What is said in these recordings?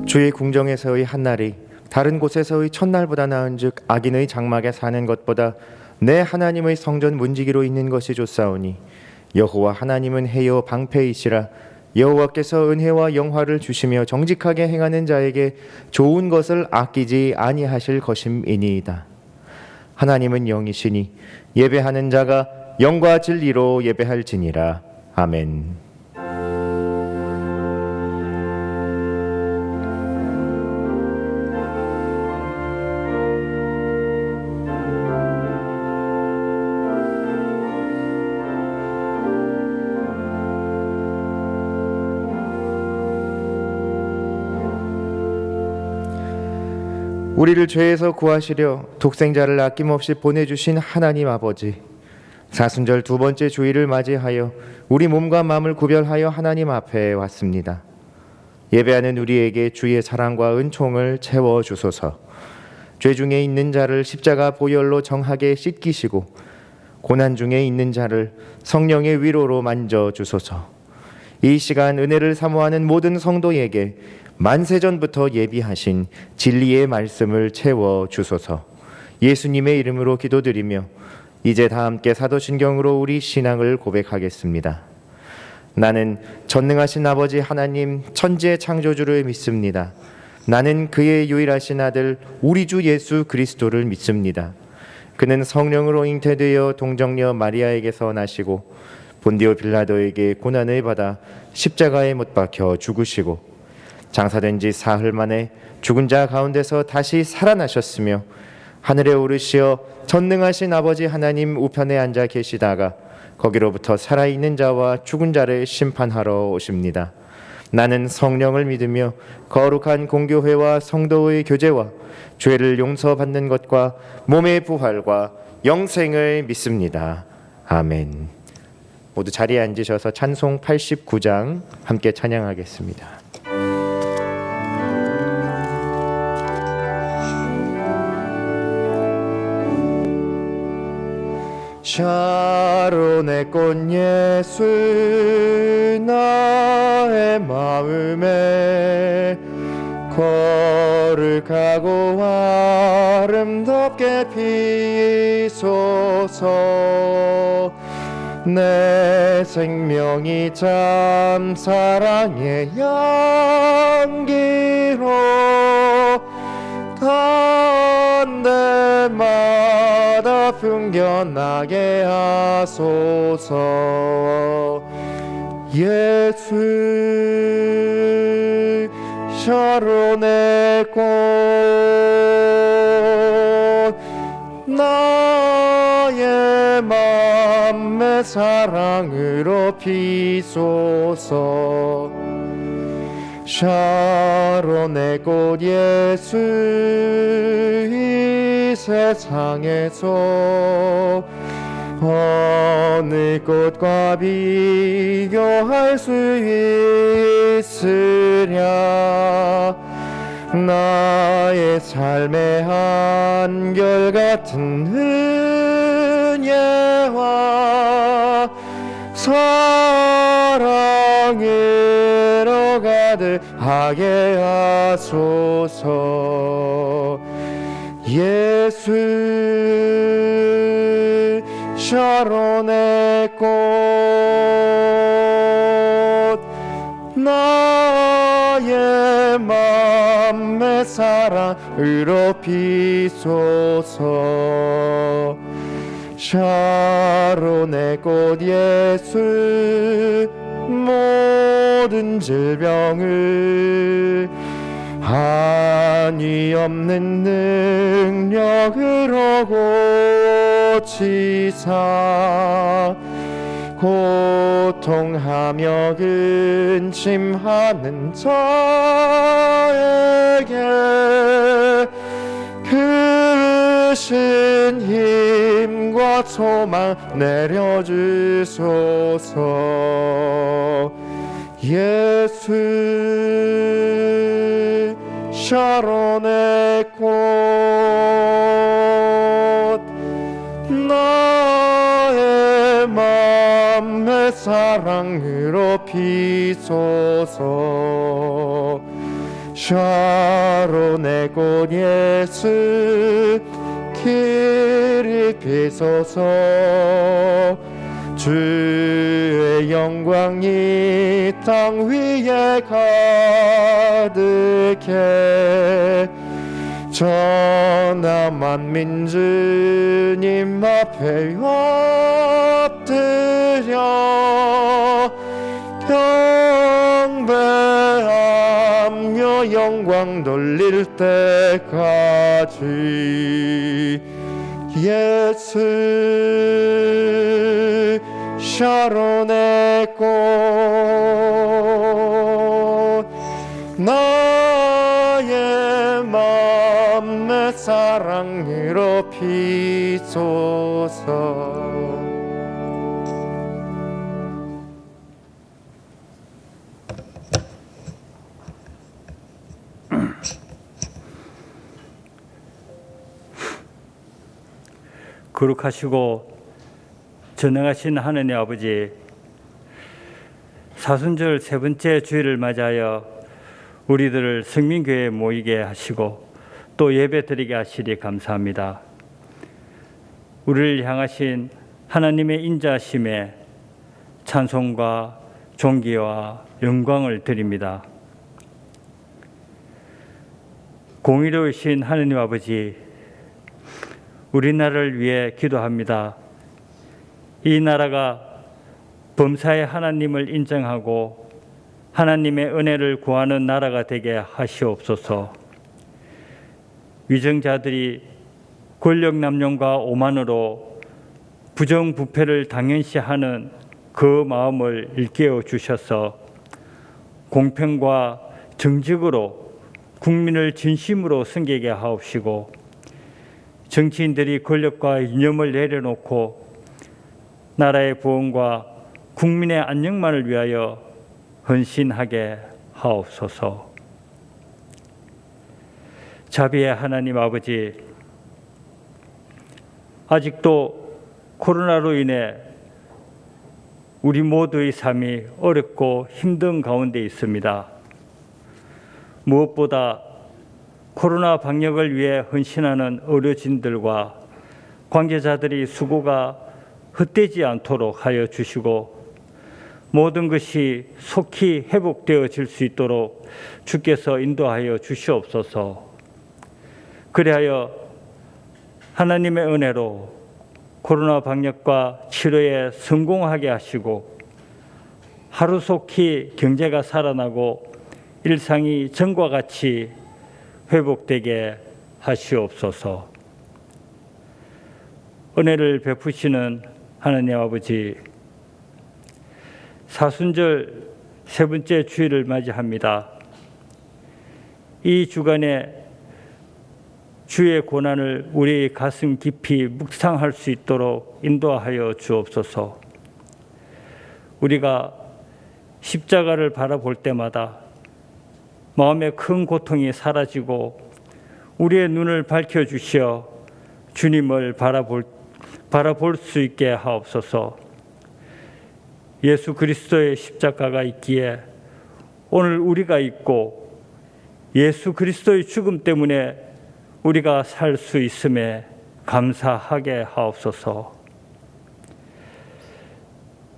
주의 궁정에서의 한날이 다른 곳에서의 첫날보다 나은즉 악인의 장막에 사는 것보다 내 하나님의 성전 문지기로 있는 것이 좋사오니 여호와 하나님은 해요 방패이시라. 여호와께서 은혜와 영화를 주시며 정직하게 행하는 자에게 좋은 것을 아끼지 아니하실 것임이니이다. 하나님은 영이시니 예배하는 자가 영과 진리로 예배할지니라. 아멘. 우리를 죄에서 구하시려 독생자를 아낌없이 보내주신 하나님 아버지, 사순절 두 번째 주일을 맞이하여 우리 몸과 마음을 구별하여 하나님 앞에 왔습니다. 예배하는 우리에게 주의 사랑과 은총을 채워주소서. 죄 중에 있는 자를 십자가 보혈로 정하게 씻기시고 고난 중에 있는 자를 성령의 위로로 만져주소서. 이 시간 은혜를 사모하는 모든 성도에게 만세전부터 예비하신 진리의 말씀을 채워주소서. 예수님의 이름으로 기도드리며 이제 다 함께 사도신경으로 우리 신앙을 고백하겠습니다. 나는 전능하신 아버지 하나님 천지의 창조주를 믿습니다. 나는 그의 유일하신 아들 우리 주 예수 그리스도를 믿습니다. 그는 성령으로 잉태되어 동정녀 마리아에게서 나시고 본디오 빌라도에게 고난을 받아 십자가에 못 박혀 죽으시고 장사된 지 사흘 만에 죽은 자 가운데서 다시 살아나셨으며 하늘에 오르시어 전능하신 아버지 하나님 우편에 앉아 계시다가 거기로부터 살아있는 자와 죽은 자를 심판하러 오십니다. 나는 성령을 믿으며 거룩한 공교회와 성도의 교제와 죄를 용서받는 것과 몸의 부활과 영생을 믿습니다. 아멘. 모두 자리에 앉으셔서 찬송 89장 함께 찬양하겠습니다. 샤론의 꽃 예수 나의 마음에 거룩하고 아름답게 피소서. 내 생명이 참 사랑의 향기로 간데마다 풍겨나게 하소서. 예수 샤론의 꽃 나의 맘의 사랑으로 피소서. 샤론의 꽃 예수 이 세상에서 어느 꽃과 비교할 수 있으랴. 나의 삶의 한결같은 은혜와 사랑으로 가득하게 하소서. 예수 샤론의 꽃 나의 맘의 사랑으로 피소서. 샤론의 꽃 예수 모든 질병을 한이 없는 능력으로 고치사 고통하며 근심하는 자에게 크신 힘과 소망 내려주소서. 예수 샤론의 꽃 나의 맘의 사랑으로 피소서. 샤론의 꽃 예수 길이 비소서. 주의 영광이 땅 위에 가득해. 전하 만민 주님 앞에 엎드려 경배하며 영광 돌릴 때까지. 예수 샤론의 꽃 나의 맘에 사랑으로 피소서. 거룩하시고 전능하신 하느님 아버지, 사순절 세 번째 주일을 맞이하여 우리들을 성민교회에 모이게 하시고 또 예배 드리게 하시리 감사합니다. 우리를 향하신 하나님의 인자심에 찬송과 존귀와 영광을 드립니다. 공의로우신 하느님 아버지, 우리나라를 위해 기도합니다. 이 나라가 범사의 하나님을 인정하고 하나님의 은혜를 구하는 나라가 되게 하시옵소서. 위정자들이 권력 남용과 오만으로 부정부패를 당연시하는 그 마음을 일깨워 주셔서 공평과 정직으로 국민을 진심으로 섬기게 하옵시고, 정치인들이 권력과 이념을 내려놓고 나라의 부흥과 국민의 안녕만을 위하여 헌신하게 하옵소서. 자비의 하나님 아버지, 아직도 코로나로 인해 우리 모두의 삶이 어렵고 힘든 가운데 있습니다. 무엇보다 코로나 방역을 위해 헌신하는 의료진들과 관계자들이 수고가 헛되지 않도록 하여 주시고, 모든 것이 속히 회복되어질 수 있도록 주께서 인도하여 주시옵소서. 그리하여 하나님의 은혜로 코로나 방역과 치료에 성공하게 하시고, 하루속히 경제가 살아나고 일상이 전과 같이 회복되게 하시옵소서. 은혜를 베푸시는 하나님 아버지, 사순절 세 번째 주일을 맞이합니다. 이 주간에 주의 고난을 우리 가슴 깊이 묵상할 수 있도록 인도하여 주옵소서. 우리가 십자가를 바라볼 때마다 마음의 큰 고통이 사라지고 우리의 눈을 밝혀주시어 주님을 바라볼 수 있게 하옵소서. 예수 그리스도의 십자가가 있기에 오늘 우리가 있고, 예수 그리스도의 죽음 때문에 우리가 살 수 있음에 감사하게 하옵소서.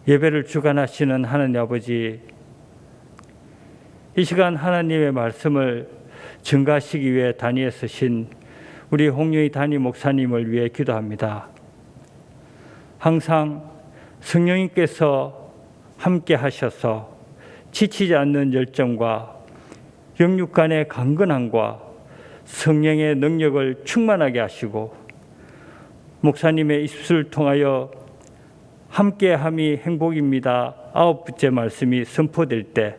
예배를 주관하시는 하나님 아버지, 이 시간 하나님의 말씀을 증가하시기 위해 단위에 서신 우리 홍유희 담임 목사님을 위해 기도합니다. 항상 성령님께서 함께 하셔서 지치지 않는 열정과 영육 간의 강건함과 성령의 능력을 충만하게 하시고, 목사님의 입술을 통하여 함께함이 행복입니다 9번째 말씀이 선포될 때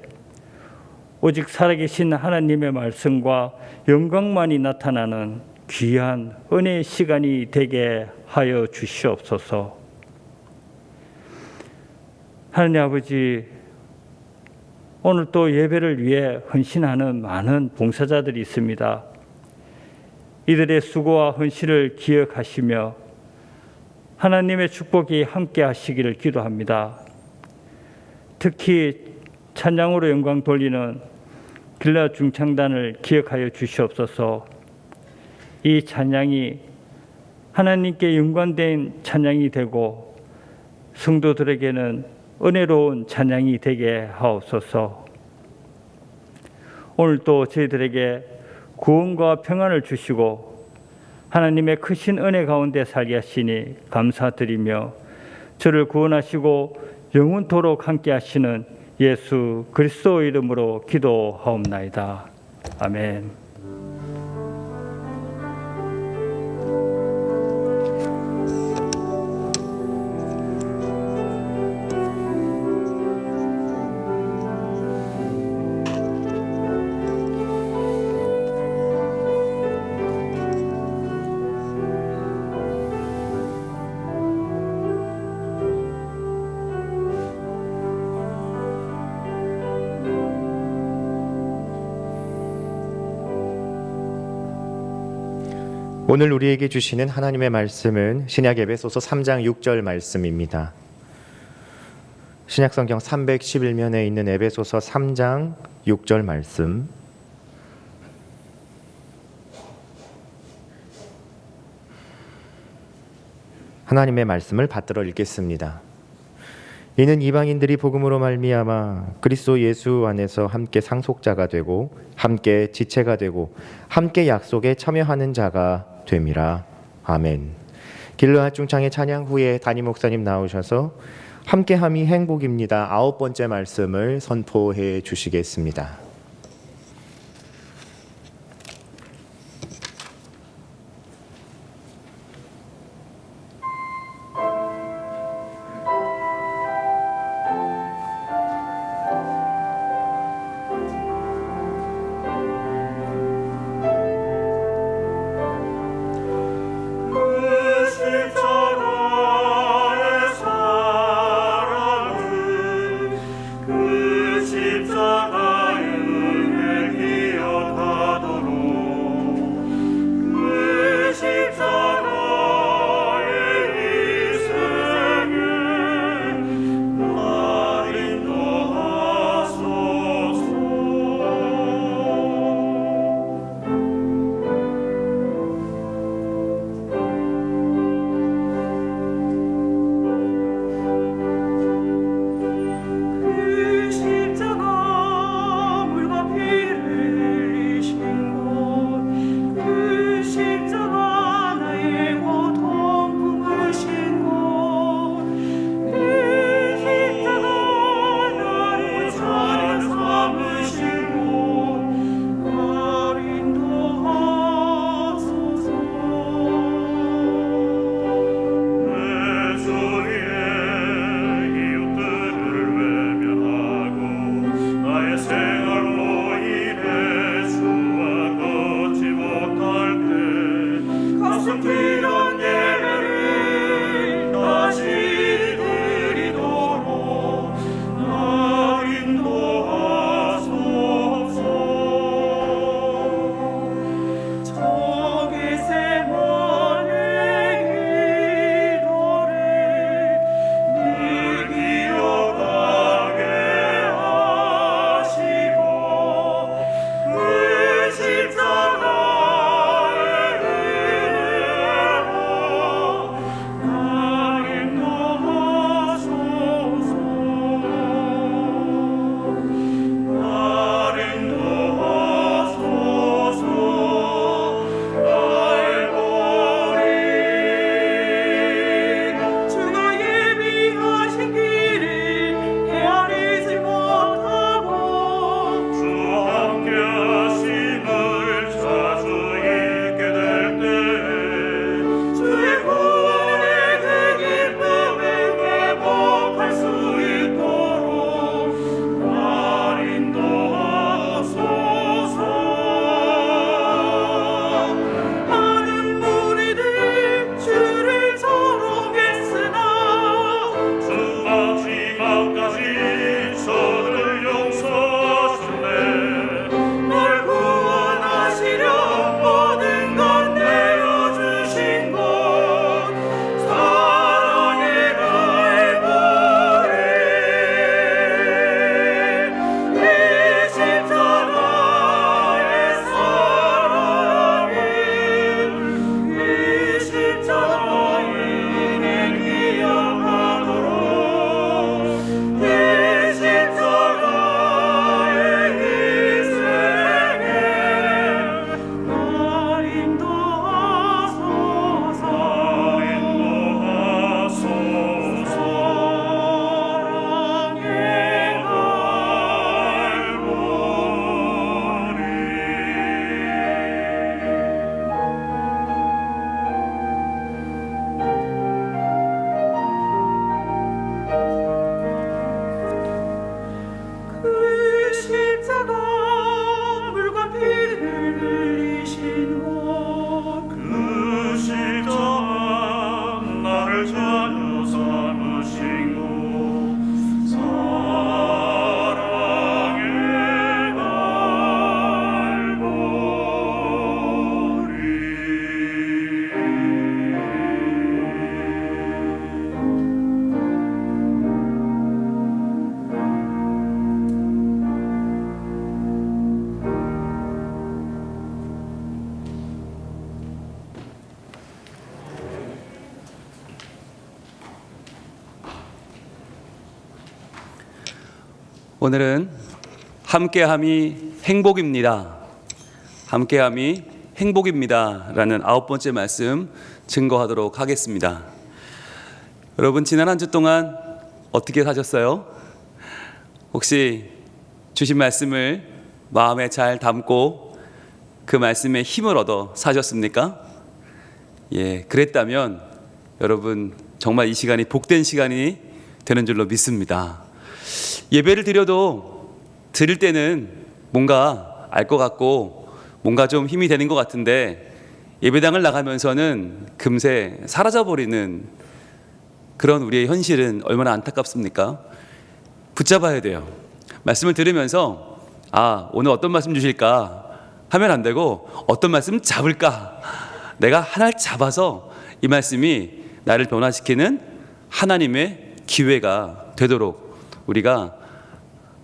오직 살아계신 하나님의 말씀과 영광만이 나타나는 귀한 은혜의 시간이 되게 하여 주시옵소서. 하나님 아버지, 오늘 또 예배를 위해 헌신하는 많은 봉사자들이 있습니다. 이들의 수고와 헌신을 기억하시며 하나님의 축복이 함께 하시기를 기도합니다. 특히 찬양으로 영광 돌리는 길라 중창단을 기억하여 주시옵소서. 이 찬양이 하나님께 영광된 찬양이 되고 성도들에게는 은혜로운 찬양이 되게 하옵소서. 오늘도 저희들에게 구원과 평안을 주시고 하나님의 크신 은혜 가운데 살게 하시니 감사드리며 저를 구원하시고 영원토록 함께 하시는 예수 그리스도 이름으로 기도하옵나이다. 아멘. 오늘 우리에게 주시는 하나님의 말씀은 신약 에베소서 3장 6절 말씀입니다. 신약성경 311면에 있는 에베소서 3장 6절 말씀. 하나님의 말씀을 받들어 읽겠습니다. 이는 이방인들이 복음으로 말미암아 그리스도 예수 안에서 함께 상속자가 되고 함께 지체가 되고 함께 약속에 참여하는 자가 됨이라. 아멘. 길르앗 중창의 찬양 후에 담임 목사님 나오셔서 함께함이 행복입니다. 9번째 말씀을 선포해 주시겠습니다. 십자가의 오늘은 함께함이 행복입니다. 함께함이 행복입니다. 라는 9번째 말씀 증거하도록 하겠습니다. 여러분, 지난 한 주 동안 어떻게 사셨어요? 혹시 주신 말씀을 마음에 잘 담고 그 말씀에 힘을 얻어 사셨습니까? 예, 그랬다면 여러분 정말 이 시간이 복된 시간이 되는 줄로 믿습니다. 예배를 드릴 때는 뭔가 알 것 같고 뭔가 좀 힘이 되는 것 같은데 예배당을 나가면서는 금세 사라져버리는 그런 우리의 현실은 얼마나 안타깝습니까? 붙잡아야 돼요. 말씀을 들으면서 오늘 어떤 말씀 주실까 하면 안 되고 어떤 말씀 잡을까? 내가 하나를 잡아서 이 말씀이 나를 변화시키는 하나님의 기회가 되도록 우리가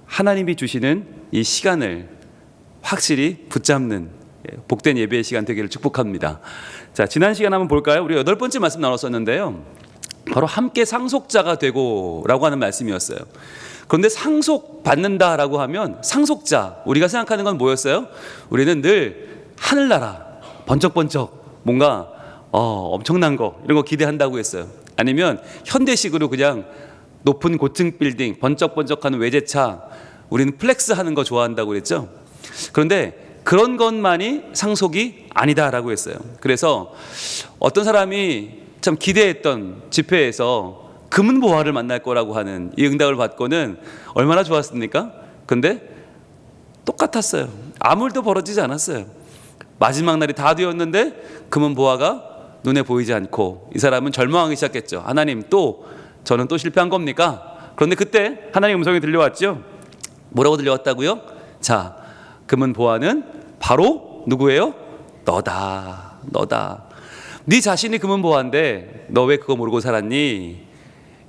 하나님이 주시는 이 시간을 확실히 붙잡는 복된 예배의 시간 되기를 축복합니다. 자, 지난 시간 한번 볼까요? 우리 8번째 말씀 나눴었는데요. 바로 함께 상속자가 되고라고 하는 말씀이었어요. 그런데 상속받는다라고 하면 상속자, 우리가 생각하는 건 뭐였어요? 우리는 늘 하늘나라, 번쩍번쩍 뭔가 엄청난 거 이런 거 기대한다고 했어요. 아니면 현대식으로 그냥 높은 고층 빌딩, 번쩍번쩍하는 외제차, 우리는 플렉스 하는 거 좋아한다고 그랬죠. 그런데 그런 것만이 상속이 아니다라고 했어요. 그래서 어떤 사람이 참 기대했던 집회에서 금은보화를 만날 거라고 하는 이 응답을 받고는 얼마나 좋았습니까? 근데 똑같았어요. 아무 일도 벌어지지 않았어요. 마지막 날이 다 되었는데 금은보화가 눈에 보이지 않고 이 사람은 절망하기 시작했죠. 하나님, 저는 또 실패한 겁니까? 그런데 그때 하나님의 음성이 들려왔죠. 뭐라고 들려왔다고요? 자, 금은보화는 바로 누구예요? 너다. 네 자신이 금은보화인데 너 왜 그거 모르고 살았니?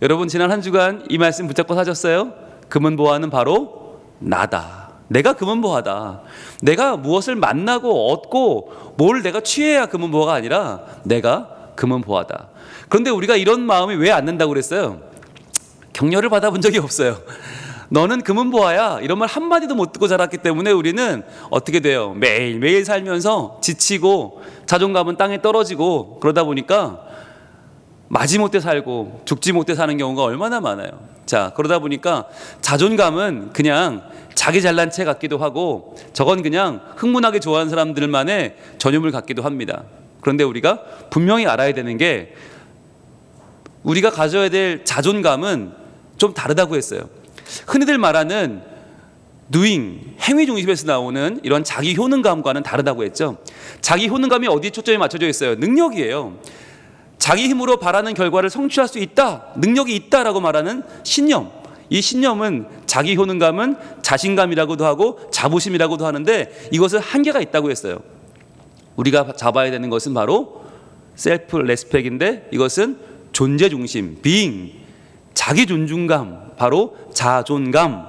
여러분, 지난 한 주간 이 말씀 붙잡고 사셨어요? 금은보화는 바로 나다. 내가 금은보화다. 내가 무엇을 만나고 얻고 뭘 내가 취해야 금은보화가 아니라 내가 금은보화다. 그런데 우리가 이런 마음이 왜 안 든다고 그랬어요? 격려를 받아본 적이 없어요. 너는 금은보화야, 이런 말 한마디도 못 듣고 자랐기 때문에 우리는 어떻게 돼요? 매일매일 살면서 지치고 자존감은 땅에 떨어지고 그러다 보니까 마지못해 살고 죽지 못해 사는 경우가 얼마나 많아요. 자, 그러다 보니까 자존감은 그냥 자기 잘난 체 같기도 하고 저건 그냥 흥분하게 좋아하는 사람들만의 전유물 같기도 합니다. 그런데 우리가 분명히 알아야 되는 게 우리가 가져야 될 자존감은 좀 다르다고 했어요. 흔히들 말하는 doing, 행위 중심에서 나오는 이런 자기 효능감과는 다르다고 했죠. 자기 효능감이 어디에 초점이 맞춰져 있어요? 능력이에요. 자기 힘으로 바라는 결과를 성취할 수 있다, 능력이 있다라고 말하는 신념. 이 신념은 자기 효능감은 자신감이라고도 하고 자부심이라고도 하는데 이것은 한계가 있다고 했어요. 우리가 잡아야 되는 것은 바로 셀프 레스펙인데 이것은 존재 중심, being, 자기 존중감, 바로 자존감,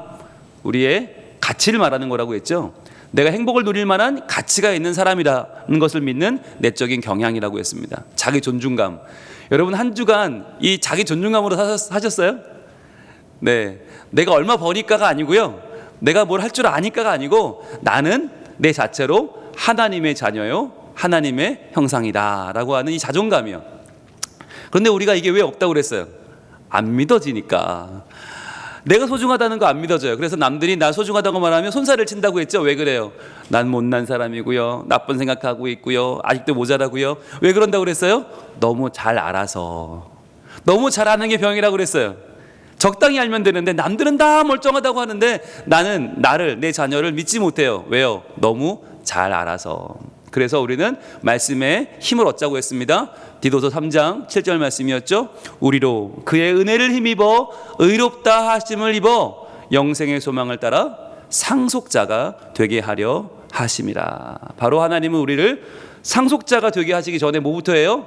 우리의 가치를 말하는 거라고 했죠. 내가 행복을 누릴 만한 가치가 있는 사람이라는 것을 믿는 내적인 경향이라고 했습니다. 자기 존중감. 여러분, 한 주간 이 자기 존중감으로 사셨어요? 네, 내가 얼마 버니까가 아니고요, 내가 뭘 할 줄 아니까가 아니고 나는 내 자체로 하나님의 자녀요, 하나님의 형상이다 라고 하는 이 자존감이요. 그런데 우리가 이게 왜 없다고 그랬어요? 안 믿어지니까. 내가 소중하다는 거 안 믿어져요. 그래서 남들이 나 소중하다고 말하면 손살을 친다고 했죠. 왜 그래요? 난 못난 사람이고요, 나쁜 생각하고 있고요, 아직도 모자라고요. 왜 그런다고 그랬어요? 너무 잘 알아서. 너무 잘 아는 게 병이라고 그랬어요. 적당히 알면 되는데 남들은 다 멀쩡하다고 하는데 나는 내 자녀를 믿지 못해요. 왜요? 너무 잘 알아서. 그래서 우리는 말씀에 힘을 얻자고 했습니다. 디도서 3장 7절 말씀이었죠. 우리로 그의 은혜를 힘입어 의롭다 하심을 입어 영생의 소망을 따라 상속자가 되게 하려 하심이라. 바로 하나님은 우리를 상속자가 되게 하시기 전에 뭐부터 해요?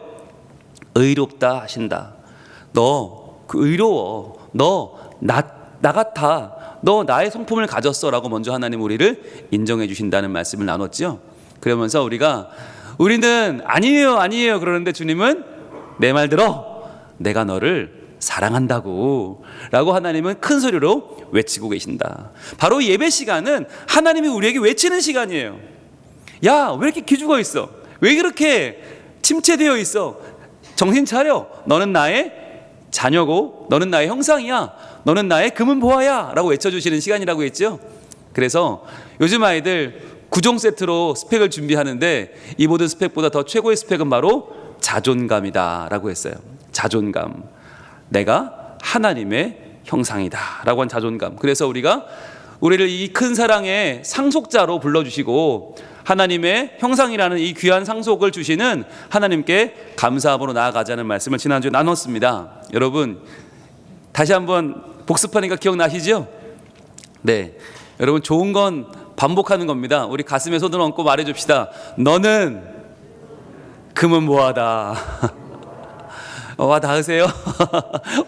의롭다 하신다. 너 그 의로워. 너 나 같아. 너 나의 성품을 가졌어 라고 먼저 하나님 우리를 인정해 주신다는 말씀을 나눴죠. 그러면서 우리는 아니에요 그러는데 주님은 내 말 들어. 내가 너를 사랑한다고 라고 하나님은 큰 소리로 외치고 계신다. 바로 예배 시간은 하나님이 우리에게 외치는 시간이에요. 야, 왜 이렇게 기죽어 있어? 왜 그렇게 침체되어 있어? 정신 차려. 너는 나의 자녀고 너는 나의 형상이야. 너는 나의 금은 보화야 라고 외쳐주시는 시간이라고 했죠. 그래서 요즘 아이들 9종 세트로 스펙을 준비하는데 이 모든 스펙보다 더 최고의 스펙은 바로 자존감이다 라고 했어요. 자존감. 내가 하나님의 형상이다 라고 한 자존감. 그래서 우리가 우리를 이 큰 사랑의 상속자로 불러주시고 하나님의 형상이라는 이 귀한 상속을 주시는 하나님께 감사함으로 나아가자는 말씀을 지난주에 나눴습니다. 여러분 다시 한번 복습하니까 기억나시죠? 네, 여러분 좋은 건 반복하는 겁니다. 우리 가슴에 손을 얹고 말해줍시다. 너는 금은 보화다. 와 닿으세요?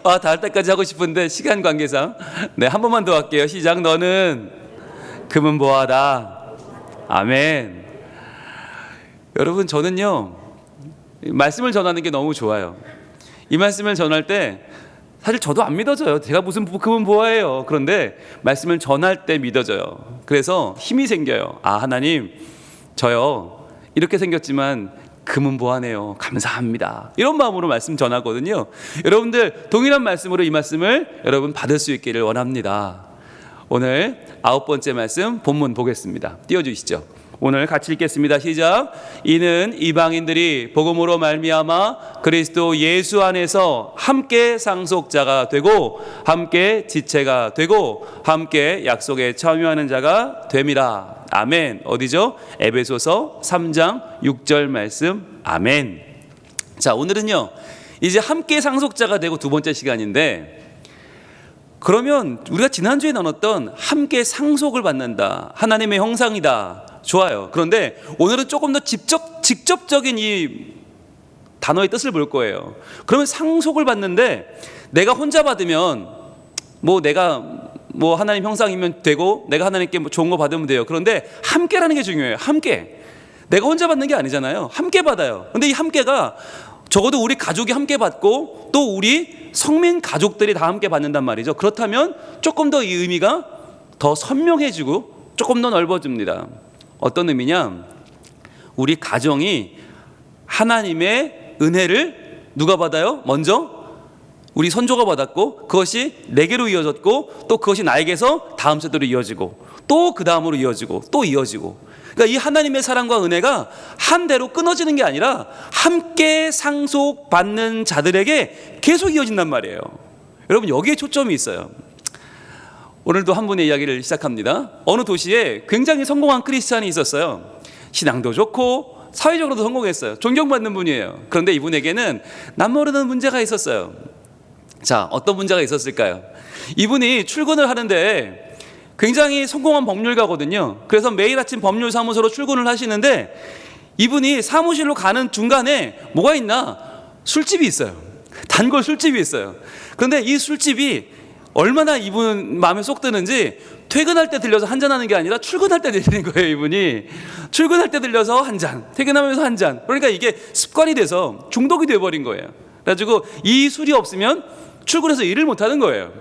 와 닿을 때까지 하고 싶은데 시간 관계상 네, 한 번만 더 할게요. 시작. 너는 금은 보화다. 아멘. 여러분 저는요 말씀을 전하는 게 너무 좋아요. 이 말씀을 전할 때 사실 저도 안 믿어져요. 제가 무슨 금은 보화예요. 그런데 말씀을 전할 때 믿어져요. 그래서 힘이 생겨요. 아, 하나님 저요 이렇게 생겼지만 금은 보화네요. 감사합니다. 이런 마음으로 말씀 전하거든요. 여러분들 동일한 말씀으로 이 말씀을 여러분 받을 수 있기를 원합니다. 오늘 9번째 말씀 본문 보겠습니다. 띄워주시죠. 오늘 같이 읽겠습니다. 시작. 이는 이방인들이 복음으로 말미암아 그리스도 예수 안에서 함께 상속자가 되고 함께 지체가 되고 함께 약속에 참여하는 자가 됨이라. 아멘. 어디죠? 에베소서 3장 6절 말씀. 아멘. 자, 오늘은요 이제 함께 상속자가 되고 두 번째 시간인데, 그러면 우리가 지난주에 나눴던 함께 상속을 받는다, 하나님의 형상이다, 좋아요. 그런데 오늘은 조금 더 직접적인 이 단어의 뜻을 볼 거예요. 그러면 상속을 받는데 내가 혼자 받으면 내가 하나님 형상이면 되고 내가 하나님께 좋은 거 받으면 돼요. 그런데 함께라는 게 중요해요. 함께. 내가 혼자 받는 게 아니잖아요. 함께 받아요. 근데 이 함께가 적어도 우리 가족이 함께 받고 또 우리 성민 가족들이 다 함께 받는단 말이죠. 그렇다면 조금 더 이 의미가 더 선명해지고 조금 더 넓어집니다. 어떤 의미냐? 우리 가정이 하나님의 은혜를 누가 받아요? 먼저 우리 선조가 받았고 그것이 내게로 이어졌고 또 그것이 나에게서 다음 세대로 이어지고 또 그 다음으로 이어지고 또 이어지고, 그러니까 이 하나님의 사랑과 은혜가 한 대로 끊어지는 게 아니라 함께 상속받는 자들에게 계속 이어진단 말이에요. 여러분 여기에 초점이 있어요. 오늘도 한 분의 이야기를 시작합니다. 어느 도시에 굉장히 성공한 크리스찬이 있었어요. 신앙도 좋고 사회적으로도 성공했어요. 존경받는 분이에요. 그런데 이분에게는 남모르는 문제가 있었어요. 자, 어떤 문제가 있었을까요? 이분이 출근을 하는데 굉장히 성공한 법률가거든요. 그래서 매일 아침 법률사무소로 출근을 하시는데 이분이 사무실로 가는 중간에 뭐가 있나? 술집이 있어요. 단골 술집이 있어요. 그런데 이 술집이 얼마나 이분 마음에 쏙 드는지 퇴근할 때 들려서 한잔하는 게 아니라 출근할 때 들리는 거예요. 이분이 출근할 때 들려서 한 잔, 퇴근하면서 한 잔. 그러니까 이게 습관이 돼서 중독이 돼버린 거예요. 그래가지고 이 술이 없으면 출근해서 일을 못하는 거예요.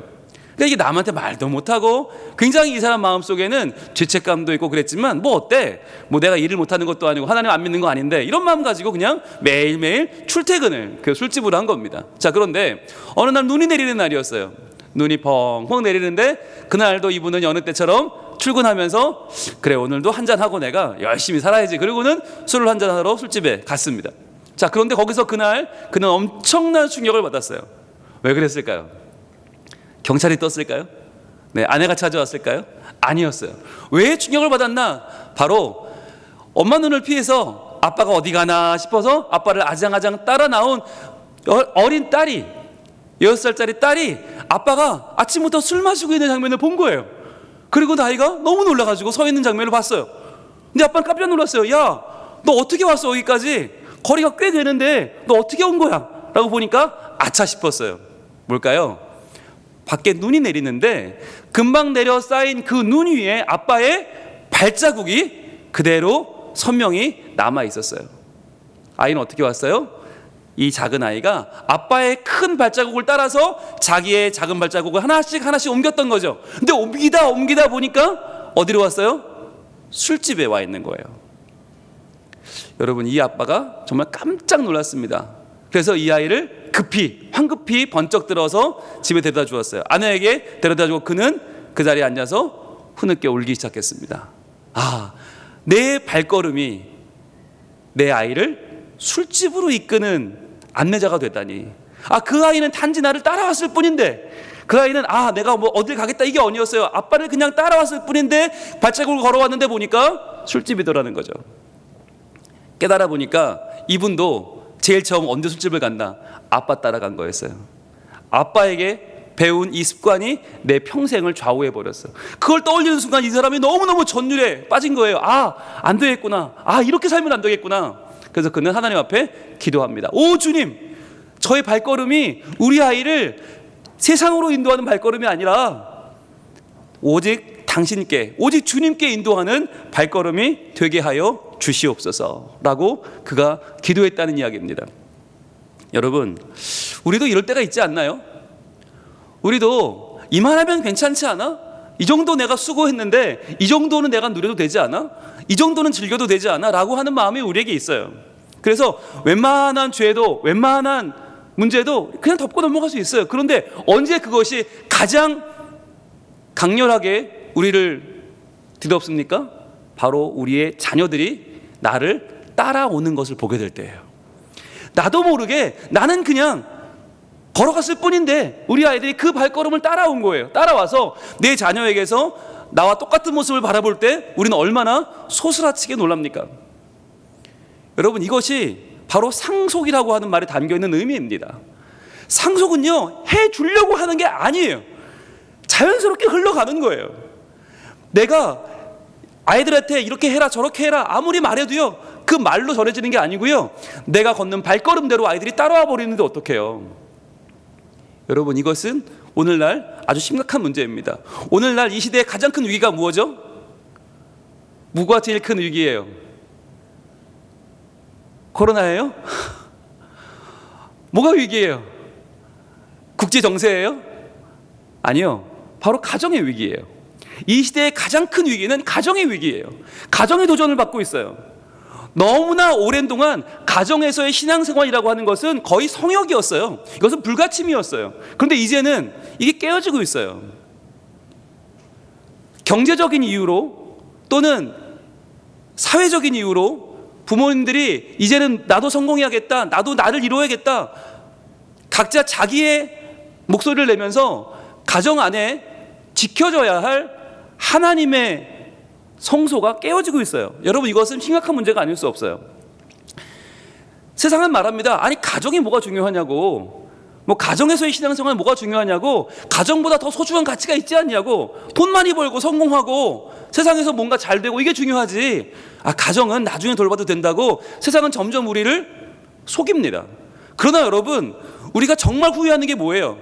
그러니까 이게 남한테 말도 못하고 굉장히 이 사람 마음속에는 죄책감도 있고 그랬지만 어때? 내가 일을 못하는 것도 아니고 하나님 안 믿는 거 아닌데, 이런 마음 가지고 그냥 매일매일 출퇴근을 그 술집으로 한 겁니다. 자, 그런데 어느 날 눈이 내리는 날이었어요. 눈이 펑펑 내리는데 그날도 이분은 여느 때처럼 출근하면서 그래 오늘도 한잔하고 내가 열심히 살아야지, 그리고는 술을 한잔하러 술집에 갔습니다. 자, 그런데 거기서 그날 그는 엄청난 충격을 받았어요. 왜 그랬을까요? 경찰이 떴을까요? 네, 아내가 찾아왔을까요? 아니었어요. 왜 충격을 받았나? 바로 엄마 눈을 피해서 아빠가 어디 가나 싶어서 아빠를 아장아장 따라 나온 어린 딸이, 6살짜리 딸이 아빠가 아침부터 술 마시고 있는 장면을 본 거예요. 그리고 아이가 너무 놀라가지고 서 있는 장면을 봤어요. 근데 아빠는 깜짝 놀랐어요. 야, 너 어떻게 왔어 여기까지? 거리가 꽤 되는데 너 어떻게 온 거야? 라고 보니까 아차 싶었어요. 뭘까요? 밖에 눈이 내리는데 금방 내려 쌓인 그 눈 위에 아빠의 발자국이 그대로 선명히 남아 있었어요. 아이는 어떻게 왔어요? 이 작은 아이가 아빠의 큰 발자국을 따라서 자기의 작은 발자국을 하나씩 옮겼던 거죠. 근데 옮기다 보니까 어디로 왔어요? 술집에 와 있는 거예요. 여러분, 이 아빠가 정말 깜짝 놀랐습니다. 그래서 이 아이를 황급히 번쩍 들어서 집에 데려다 주었어요. 아내에게 데려다 주고 그는 그 자리에 앉아서 흐느껴 울기 시작했습니다. 내 발걸음이 내 아이를 술집으로 이끄는 안내자가 됐다니. 그 아이는 단지 나를 따라왔을 뿐인데, 그 아이는 내가 뭐 어딜 가겠다 이게 아니었어요. 아빠를 그냥 따라왔을 뿐인데 발자국을 걸어왔는데 보니까 술집이더라는 거죠. 깨달아 보니까 이분도 제일 처음 언제 술집을 갔나? 아빠 따라간 거였어요. 아빠에게 배운 이 습관이 내 평생을 좌우해 버렸어. 그걸 떠올리는 순간 이 사람이 너무너무 전율에 빠진 거예요. 안 되겠구나. 이렇게 살면 안 되겠구나. 그래서 그는 하나님 앞에 기도합니다. 오 주님, 저의 발걸음이 우리 아이를 세상으로 인도하는 발걸음이 아니라 오직 당신께, 오직 주님께 인도하는 발걸음이 되게 하여 주시옵소서라고 그가 기도했다는 이야기입니다. 여러분, 우리도 이럴 때가 있지 않나요? 우리도 이만하면 괜찮지 않아? 이 정도 내가 수고했는데 이 정도는 내가 누려도 되지 않아? 이 정도는 즐겨도 되지 않아? 라고 하는 마음이 우리에게 있어요. 그래서 웬만한 죄도, 웬만한 문제도 그냥 덮고 넘어갈 수 있어요. 그런데 언제 그것이 가장 강렬하게 우리를 뒤덮습니까? 바로 우리의 자녀들이 나를 따라오는 것을 보게 될 때예요. 나도 모르게 나는 그냥 걸어갔을 뿐인데 우리 아이들이 그 발걸음을 따라온 거예요. 따라와서 내 자녀에게서 나와 똑같은 모습을 바라볼 때 우리는 얼마나 소스라치게 놀랍니까? 여러분, 이것이 바로 상속이라고 하는 말에 담겨있는 의미입니다. 상속은요, 해주려고 하는 게 아니에요. 자연스럽게 흘러가는 거예요. 내가 아이들한테 이렇게 해라 저렇게 해라 아무리 말해도요, 그 말로 전해지는 게 아니고요, 내가 걷는 발걸음대로 아이들이 따라와 버리는데 어떡해요. 여러분, 이것은 오늘날 아주 심각한 문제입니다. 오늘날 이 시대의 가장 큰 위기가 무엇이죠? 뭐가 제일 큰 위기예요? 코로나예요? 뭐가 위기예요? 국제 정세예요? 아니요, 바로 가정의 위기예요. 이 시대의 가장 큰 위기는 가정의 위기예요. 가정의 도전을 받고 있어요. 너무나 오랜 동안 가정에서의 신앙생활이라고 하는 것은 거의 성역이었어요. 이것은 불가침이었어요. 그런데 이제는 이게 깨어지고 있어요. 경제적인 이유로 또는 사회적인 이유로 부모님들이 이제는 나도 성공해야겠다, 나도 나를 이루어야겠다, 각자 자기의 목소리를 내면서 가정 안에 지켜져야 할 하나님의 성소가 깨어지고 있어요. 여러분, 이것은 심각한 문제가 아닐 수 없어요. 세상은 말합니다. 아니, 가정이 뭐가 중요하냐고, 뭐 가정에서의 신앙생활이 뭐가 중요하냐고, 가정보다 더 소중한 가치가 있지 않냐고, 돈 많이 벌고 성공하고 세상에서 뭔가 잘 되고 이게 중요하지, 가정은 나중에 돌봐도 된다고 세상은 점점 우리를 속입니다. 그러나 여러분, 우리가 정말 후회하는 게 뭐예요?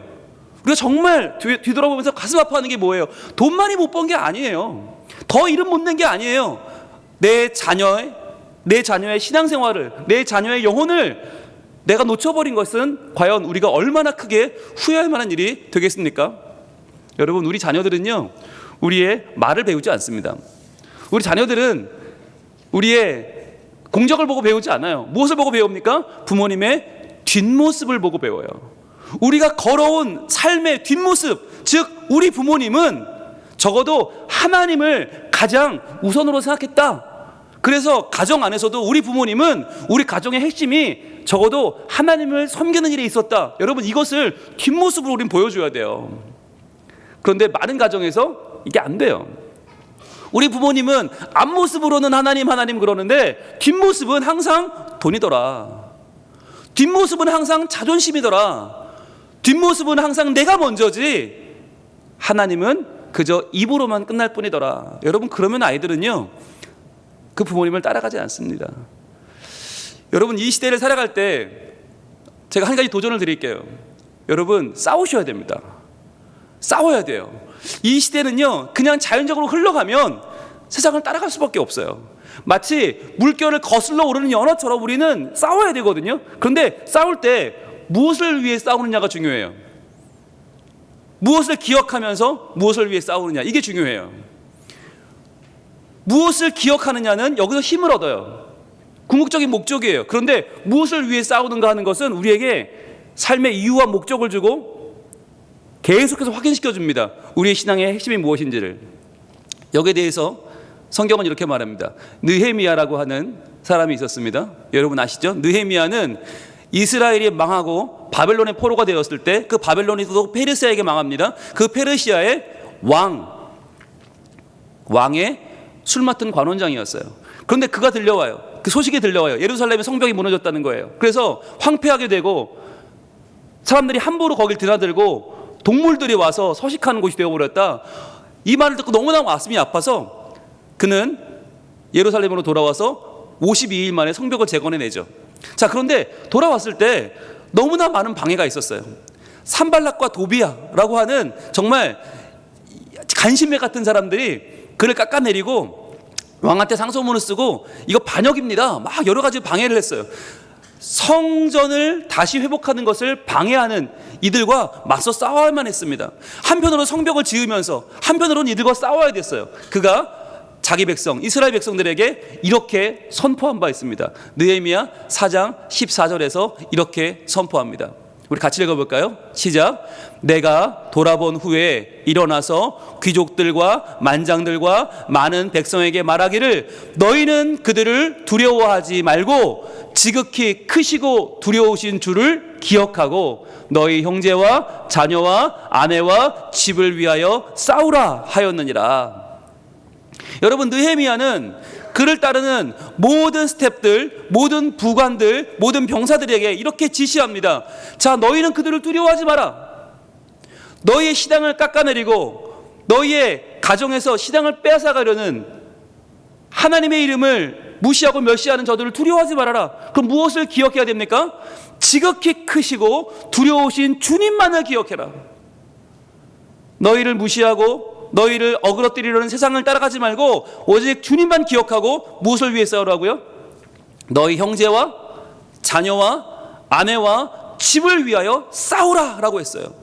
우리가 정말 뒤돌아보면서 가슴 아파하는 게 뭐예요? 돈 많이 못 번 게 아니에요. 더 이름 못 낸 게 아니에요. 내 자녀의 신앙생활을, 내 자녀의 영혼을 내가 놓쳐버린 것은 과연 우리가 얼마나 크게 후회할 만한 일이 되겠습니까? 여러분, 우리 자녀들은요, 우리의 말을 배우지 않습니다. 우리 자녀들은 우리의 공적을 보고 배우지 않아요. 무엇을 보고 배웁니까? 부모님의 뒷모습을 보고 배워요. 우리가 걸어온 삶의 뒷모습, 즉 우리 부모님은 적어도 하나님을 가장 우선으로 생각했다. 그래서 가정 안에서도 우리 부모님은 우리 가정의 핵심이 적어도 하나님을 섬기는 일에 있었다. 여러분, 이것을 뒷모습으로 우리는 보여줘야 돼요. 그런데 많은 가정에서 이게 안 돼요. 우리 부모님은 앞모습으로는 하나님 그러는데 뒷모습은 항상 돈이더라, 뒷모습은 항상 자존심이더라, 뒷모습은 항상 내가 먼저지 하나님은 그저 입으로만 끝날 뿐이더라. 여러분, 그러면 아이들은요, 그 부모님을 따라가지 않습니다. 여러분, 이 시대를 살아갈 때 제가 한 가지 도전을 드릴게요. 여러분, 싸우셔야 됩니다. 싸워야 돼요. 이 시대는요, 그냥 자연적으로 흘러가면 세상을 따라갈 수밖에 없어요. 마치 물결을 거슬러 오르는 연어처럼 우리는 싸워야 되거든요. 그런데 싸울 때 무엇을 위해 싸우느냐가 중요해요. 무엇을 기억하면서 무엇을 위해 싸우느냐, 이게 중요해요. 무엇을 기억하느냐는 여기서 힘을 얻어요. 궁극적인 목적이에요. 그런데 무엇을 위해 싸우는가 하는 것은 우리에게 삶의 이유와 목적을 주고 계속해서 확인시켜 줍니다. 우리의 신앙의 핵심이 무엇인지를. 여기에 대해서 성경은 이렇게 말합니다. 느헤미야라고 하는 사람이 있었습니다. 여러분 아시죠? 느헤미야는 이스라엘이 망하고 바벨론의 포로가 되었을 때 그 바벨론이 또 페르시아에게 망합니다. 그 페르시아의 왕의 술 맡은 관원장이었어요. 그런데 그가 들려와요. 그 소식이 들려와요. 예루살렘의 성벽이 무너졌다는 거예요. 그래서 황폐하게 되고 사람들이 함부로 거길 드나들고 동물들이 와서 서식하는 곳이 되어버렸다. 이 말을 듣고 너무나 가슴이 아파서 그는 예루살렘으로 돌아와서 52일 만에 성벽을 재건해내죠. 자, 그런데 돌아왔을 때 너무나 많은 방해가 있었어요. 산발락과 도비야라고 하는 정말 간신매 같은 사람들이 그를 깎아내리고 왕한테 상소문을 쓰고 이거 반역입니다. 막 여러 가지 방해를 했어요. 성전을 다시 회복하는 것을 방해하는 이들과 맞서 싸워야만 했습니다. 한편으로는 성벽을 지으면서 한편으로는 이들과 싸워야 됐어요. 그가 자기 백성 이스라엘 백성들에게 이렇게 선포한 바 있습니다. 느헤미야 4장 14절에서 이렇게 선포합니다. 우리 같이 읽어볼까요? 시작. 내가 돌아본 후에 일어나서 귀족들과 만장들과 많은 백성에게 말하기를 너희는 그들을 두려워하지 말고 지극히 크시고 두려우신 주를 기억하고 너희 형제와 자녀와 아내와 집을 위하여 싸우라 하였느니라. 여러분, 느헤미야는 그를 따르는 모든 스텝들, 모든 부관들, 모든 병사들에게 이렇게 지시합니다. 자, 너희는 그들을 두려워하지 마라. 너희의 신앙을 깎아내리고 너희의 가정에서 신앙을 빼앗아가려는 하나님의 이름을 무시하고 멸시하는 저들을 두려워하지 말아라. 그럼 무엇을 기억해야 됩니까? 지극히 크시고 두려우신 주님만을 기억해라. 너희를 무시하고 너희를 어그러뜨리려는 세상을 따라가지 말고 오직 주님만 기억하고 무엇을 위해 싸우라고요? 너희 형제와 자녀와 아내와 집을 위하여 싸우라라고 했어요.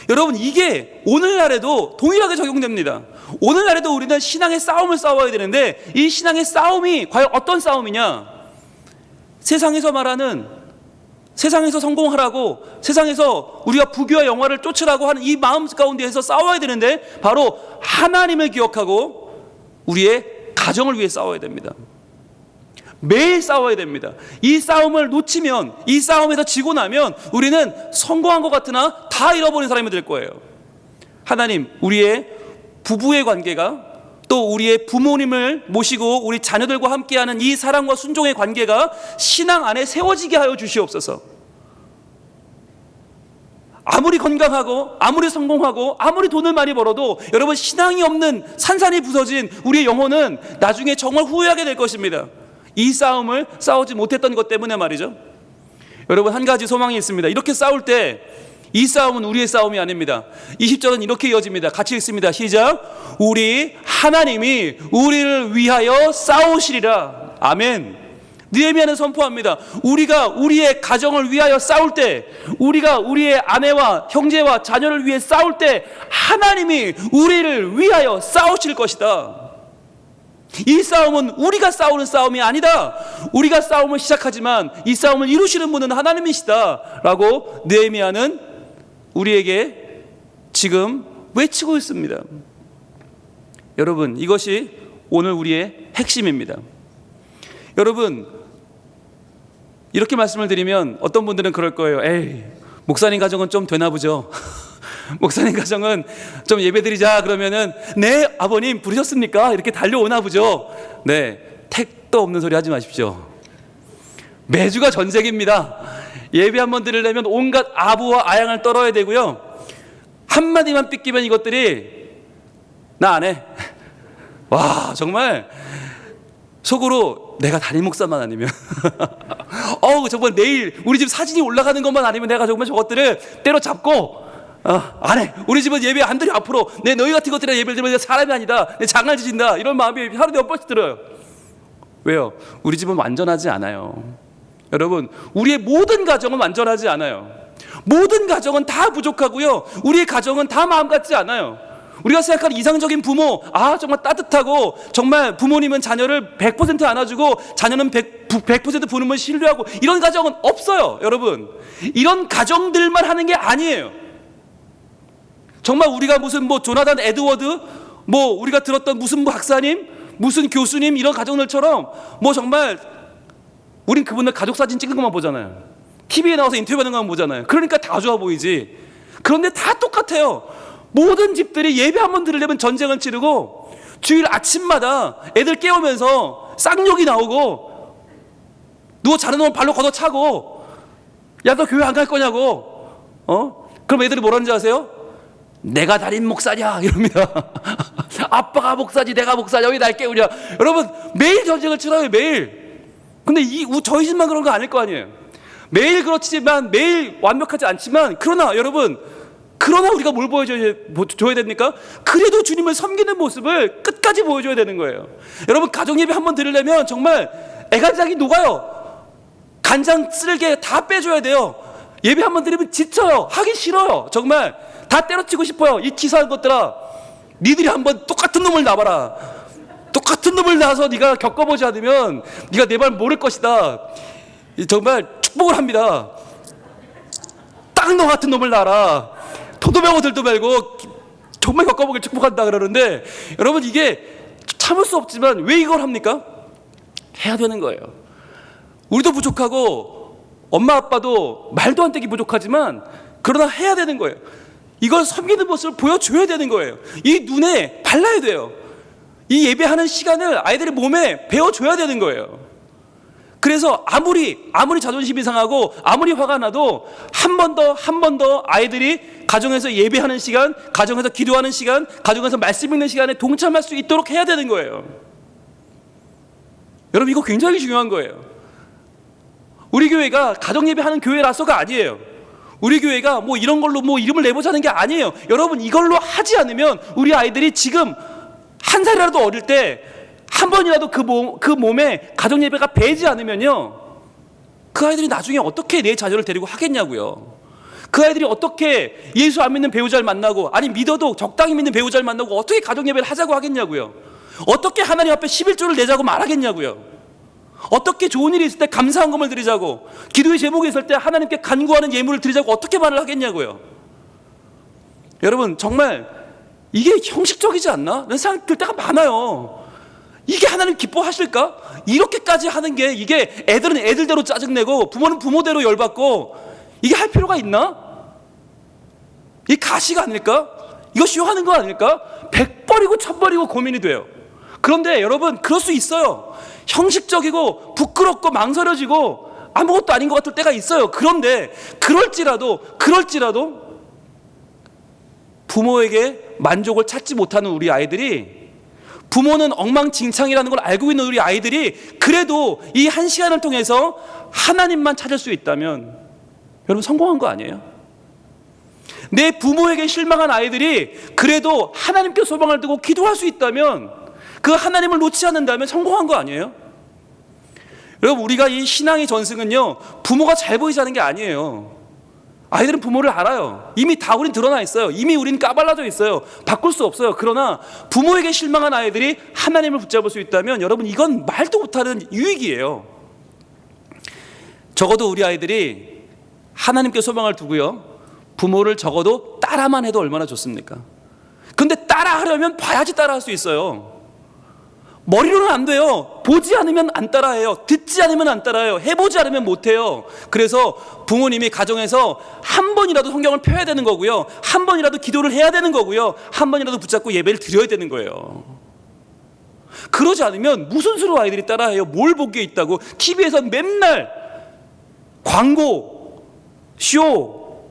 여러분, 이게 오늘날에도 동일하게 적용됩니다. 오늘날에도 우리는 신앙의 싸움을 싸워야 되는데 이 신앙의 싸움이 과연 어떤 싸움이냐? 세상에서 말하는 세상에서 성공하라고, 세상에서 우리가 부귀와 영화를 쫓으라고 하는 이 마음 가운데에서 싸워야 되는데 바로 하나님을 기억하고 우리의 가정을 위해 싸워야 됩니다. 매일 싸워야 됩니다. 이 싸움을 놓치면, 이 싸움에서 지고 나면 우리는 성공한 것 같으나 다 잃어버린 사람이 될 거예요. 하나님, 우리의 부부의 관계가, 또 우리의 부모님을 모시고 우리 자녀들과 함께하는 이 사랑과 순종의 관계가 신앙 안에 세워지게 하여 주시옵소서. 아무리 건강하고 아무리 성공하고 아무리 돈을 많이 벌어도 여러분, 신앙이 없는 산산이 부서진 우리의 영혼은 나중에 정말 후회하게 될 것입니다. 이 싸움을 싸우지 못했던 것 때문에 말이죠. 여러분, 한 가지 소망이 있습니다. 이렇게 싸울 때 이 싸움은 우리의 싸움이 아닙니다. 20절은 이렇게 이어집니다. 같이 읽습니다. 시작. 우리 하나님이 우리를 위하여 싸우시리라. 아멘. 느헤미야는 선포합니다. 우리가 우리의 가정을 위하여 싸울 때, 우리가 우리의 아내와 형제와 자녀를 위해 싸울 때 하나님이 우리를 위하여 싸우실 것이다. 이 싸움은 우리가 싸우는 싸움이 아니다. 우리가 싸움을 시작하지만 이 싸움을 이루시는 분은 하나님이시다 라고 느헤미야는 우리에게 지금 외치고 있습니다. 여러분, 이것이 오늘 우리의 핵심입니다. 여러분, 이렇게 말씀을 드리면 어떤 분들은 그럴 거예요. 에이, 목사님 가정은 좀 되나 보죠. 목사님 가정은 좀 예배드리자 그러면은 네, 아버님 부르셨습니까? 이렇게 달려오나 보죠. 네, 택도 없는 소리 하지 마십시오. 매주가 전쟁입니다. 예배 한번 드리려면 온갖 아부와 아양을 떨어야 되고요. 한마디만 삐끼면 이것들이 나 안 해. 와, 정말 속으로 내가 담임 목사만 아니면 정말 내일 우리 집 사진이 올라가는 것만 아니면 내가 정말 저것들을 때려잡고 안 해. 우리 집은 예배 안 드려. 앞으로 내 너희 같은 것들이랑 예배를 드리면 내가 사람이 아니다. 내 장난을 지진다. 이런 마음이 하루에 몇 번씩 들어요. 왜요? 우리 집은 완전하지 않아요. 여러분, 우리의 모든 가정은 완전하지 않아요. 모든 가정은 다 부족하고요. 우리의 가정은 다 마음 같지 않아요. 우리가 생각하는 이상적인 부모, 정말 따뜻하고, 정말 부모님은 자녀를 100% 안아주고 자녀는 100% 부모님을 신뢰하고, 이런 가정은 없어요. 여러분, 이런 가정들만 하는 게 아니에요. 정말 우리가 무슨 조나단 에드워드, 우리가 들었던 무슨 박사님, 무슨 교수님, 이런 가정들처럼 정말 우린 그분들 가족 사진 찍은 것만 보잖아요. TV에 나와서 인터뷰하는 것만 보잖아요. 그러니까 다 좋아 보이지. 그런데 다 똑같아요. 모든 집들이 예배 한번 드리려면 전쟁을 치르고, 주일 아침마다 애들 깨우면서 쌍욕이 나오고, 누워 자는 놈 발로 걷어차고, 야, 너 교회 안 갈 거냐고. 그럼 애들이 뭐라는지 아세요? 내가 담임 목사냐 이럽니다. 아빠가 목사지 내가 목사냐, 왜 날 깨우냐. 여러분, 매일 전쟁을 치러요. 매일. 근데 저희 집만 그런 거 아닐 거 아니에요. 매일 그렇지만, 매일 완벽하지 않지만, 그러나 우리가 뭘 보여줘야 됩니까? 그래도 주님을 섬기는 모습을 끝까지 보여줘야 되는 거예요. 여러분, 가정예배 한번 드리려면 정말 애간장이 녹아요. 간장 쓸개 다 빼줘야 돼요. 예배 한번 드리면 지쳐요. 하기 싫어요. 정말 다 때려치고 싶어요. 이 치사한 것들아, 니들이 한번 똑같은 놈을 낳아봐라. 똑같은 놈을 낳아서 네가 겪어보지 않으면 네가 내 말 모를 것이다. 정말 축복을 합니다. 딱 너 같은 놈을 낳아라. 도도 말고 들도 말고 정말 겪어보길 축복한다 그러는데, 여러분, 이게 참을 수 없지만 왜 이걸 합니까? 해야 되는 거예요. 우리도 부족하고 엄마 아빠도 말도 안 되게 부족하지만, 그러나 해야 되는 거예요. 이걸 섬기는 모습을 보여줘야 되는 거예요. 이 눈에 발라야 돼요. 이 예배하는 시간을 아이들의 몸에 배워줘야 되는 거예요. 그래서 아무리 자존심이 상하고 아무리 화가 나도 한 번 더 아이들이 가정에서 예배하는 시간, 가정에서 기도하는 시간, 가정에서 말씀 읽는 시간에 동참할 수 있도록 해야 되는 거예요. 여러분, 이거 굉장히 중요한 거예요. 우리 교회가 가정 예배하는 교회라서가 아니에요. 우리 교회가 이런 걸로 이름을 내보자는 게 아니에요. 여러분, 이걸로 하지 않으면 우리 아이들이 지금 한 살이라도 어릴 때 한 번이라도 그 몸에 가정 예배가 배지 않으면요, 그 아이들이 나중에 어떻게 내 자녀를 데리고 하겠냐고요. 그 아이들이 어떻게 예수 안 믿는 배우자를 만나고, 아니 믿어도 적당히 믿는 배우자를 만나고 어떻게 가정 예배를 하자고 하겠냐고요. 어떻게 하나님 앞에 11조를 내자고 말하겠냐고요. 어떻게 좋은 일이 있을 때 감사헌금을 드리자고, 기도의 제목이 있을 때 하나님께 간구하는 예물을 드리자고 어떻게 말을 하겠냐고요. 여러분, 정말 이게 형식적이지 않나? 라는 생각 들 때가 많아요. 이게 하나님 기뻐하실까? 이렇게까지 하는 게, 이게 애들은 애들대로 짜증내고 부모는 부모대로 열받고, 이게 할 필요가 있나? 이 가시가 아닐까? 이거 쉬워하는 거 아닐까? 100번이고 1000번이고 고민이 돼요. 그런데 여러분, 그럴 수 있어요. 형식적이고 부끄럽고 망설여지고 아무것도 아닌 것 같을 때가 있어요. 그런데 그럴지라도 부모에게 만족을 찾지 못하는 우리 아이들이, 부모는 엉망진창이라는 걸 알고 있는 우리 아이들이 그래도 이 한 시간을 통해서 하나님만 찾을 수 있다면, 여러분, 성공한 거 아니에요? 내 부모에게 실망한 아이들이 그래도 하나님께 소망을 두고 기도할 수 있다면, 그 하나님을 놓지 않는다면 성공한 거 아니에요? 여러분, 우리가 이 신앙의 전승은요, 부모가 잘 보이자는 게 아니에요. 아이들은 부모를 알아요. 이미 다 우린 드러나 있어요. 이미 우린 까발라져 있어요. 바꿀 수 없어요. 그러나 부모에게 실망한 아이들이 하나님을 붙잡을 수 있다면, 여러분, 이건 말도 못하는 유익이에요. 적어도 우리 아이들이 하나님께 소망을 두고요, 부모를 적어도 따라만 해도 얼마나 좋습니까? 근데 따라하려면 봐야지 따라할 수 있어요. 머리로는 안 돼요. 보지 않으면 안 따라해요. 듣지 않으면 안 따라해요. 해보지 않으면 못해요. 그래서 부모님이 가정에서 한 번이라도 성경을 펴야 되는 거고요, 한 번이라도 기도를 해야 되는 거고요, 한 번이라도 붙잡고 예배를 드려야 되는 거예요. 그러지 않으면 무슨 수로 아이들이 따라해요? 뭘 보기에 있다고? TV에서 맨날 광고, 쇼,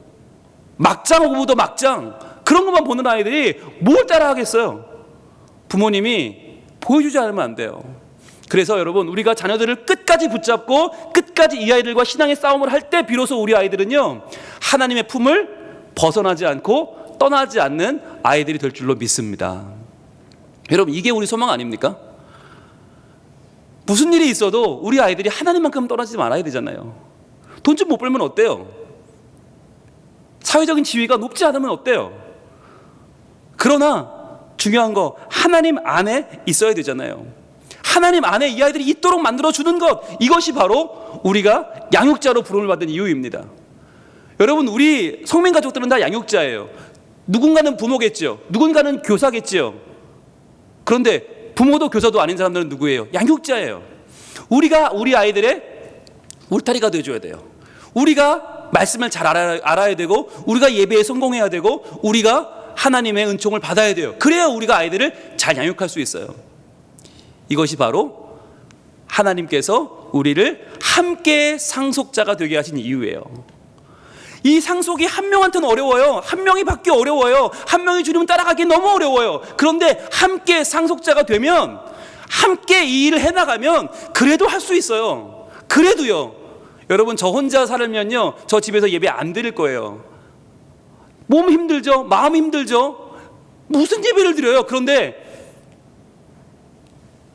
막장 오브 더 막장, 그런 것만 보는 아이들이 뭘 따라하겠어요? 부모님이 보여주지 않으면 안 돼요. 그래서 여러분, 우리가 자녀들을 끝까지 붙잡고 끝까지 이 아이들과 신앙의 싸움을 할 때 비로소 우리 아이들은요, 하나님의 품을 벗어나지 않고 떠나지 않는 아이들이 될 줄로 믿습니다. 여러분, 이게 우리 소망 아닙니까? 무슨 일이 있어도 우리 아이들이 하나님만큼 떨어지지 말아야 되잖아요. 돈 좀 못 벌면 어때요? 사회적인 지위가 높지 않으면 어때요? 그러나 중요한 거 하나님 안에 있어야 되잖아요. 하나님 안에 이 아이들이 있도록 만들어주는 것, 이것이 바로 우리가 양육자로 부름을 받은 이유입니다. 여러분, 우리 성민 가족들은 다 양육자예요. 누군가는 부모겠죠. 누군가는 교사겠죠. 그런데 부모도 교사도 아닌 사람들은 누구예요? 양육자예요. 우리가 우리 아이들의 울타리가 되어줘야 돼요. 우리가 말씀을 잘 알아야 되고, 우리가 예배에 성공해야 되고, 우리가 하나님의 은총을 받아야 돼요. 그래야 우리가 아이들을 잘 양육할 수 있어요. 이것이 바로 하나님께서 우리를 함께 상속자가 되게 하신 이유예요. 이 상속이 한 명한테는 어려워요. 한 명이 받기 어려워요. 한 명이 주님을 따라가기 너무 어려워요. 그런데 함께 상속자가 되면, 함께 이 일을 해나가면 그래도 할 수 있어요. 그래도요. 여러분, 저 혼자 살면요, 저 집에서 예배 안 드릴 거예요. 몸 힘들죠? 마음 힘들죠? 무슨 예배를 드려요? 그런데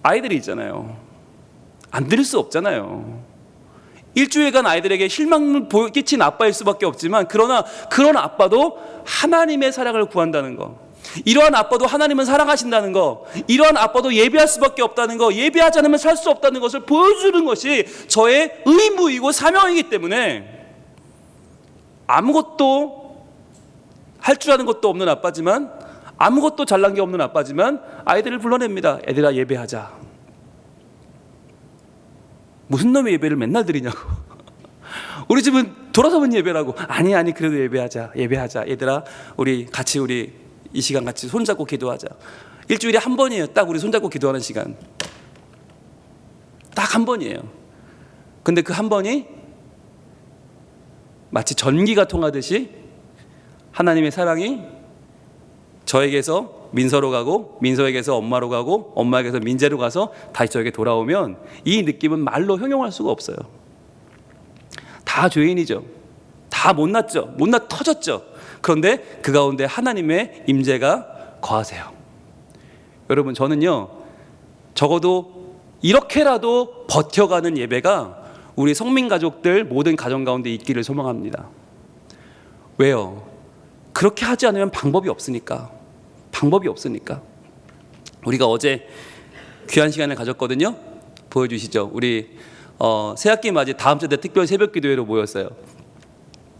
아이들이 있잖아요. 안 드릴 수 없잖아요. 일주일간 아이들에게 실망을 끼친 아빠일 수밖에 없지만, 그러나 그런 아빠도 하나님의 사랑을 구한다는 거, 이러한 아빠도 하나님은 사랑하신다는 거, 이러한 아빠도 예배할 수밖에 없다는 거, 예배하지 않으면 살 수 없다는 것을 보여주는 것이 저의 의무이고 사명이기 때문에, 아무것도 할 줄 아는 것도 없는 아빠지만, 아무것도 잘난 게 없는 아빠지만 아이들을 불러냅니다. 애들아, 예배하자. 무슨 놈의 예배를 맨날 드리냐고. 우리 집은 돌아서면 예배라고. 아니 그래도 예배하자. 얘들아, 우리 이 시간 같이 손잡고 기도하자. 일주일에 한 번이에요. 딱 우리 손잡고 기도하는 시간. 딱 한 번이에요. 근데 그 한 번이 마치 전기가 통하듯이 하나님의 사랑이 저에게서 민서로 가고, 민서에게서 엄마로 가고, 엄마에게서 민재로 가서 다시 저에게 돌아오면, 이 느낌은 말로 형용할 수가 없어요. 다 죄인이죠. 다 못났죠. 못났 터졌죠. 그런데 그 가운데 하나님의 임재가 거하세요. 여러분, 저는요, 적어도 이렇게라도 버텨가는 예배가 우리 성민 가족들 모든 가정 가운데 있기를 소망합니다. 왜요? 그렇게 하지 않으면 방법이 없으니까. 우리가 어제 귀한 시간을 가졌거든요. 보여주시죠. 우리 새학기 맞이 다음 주 때 특별 새벽 기도회로 모였어요.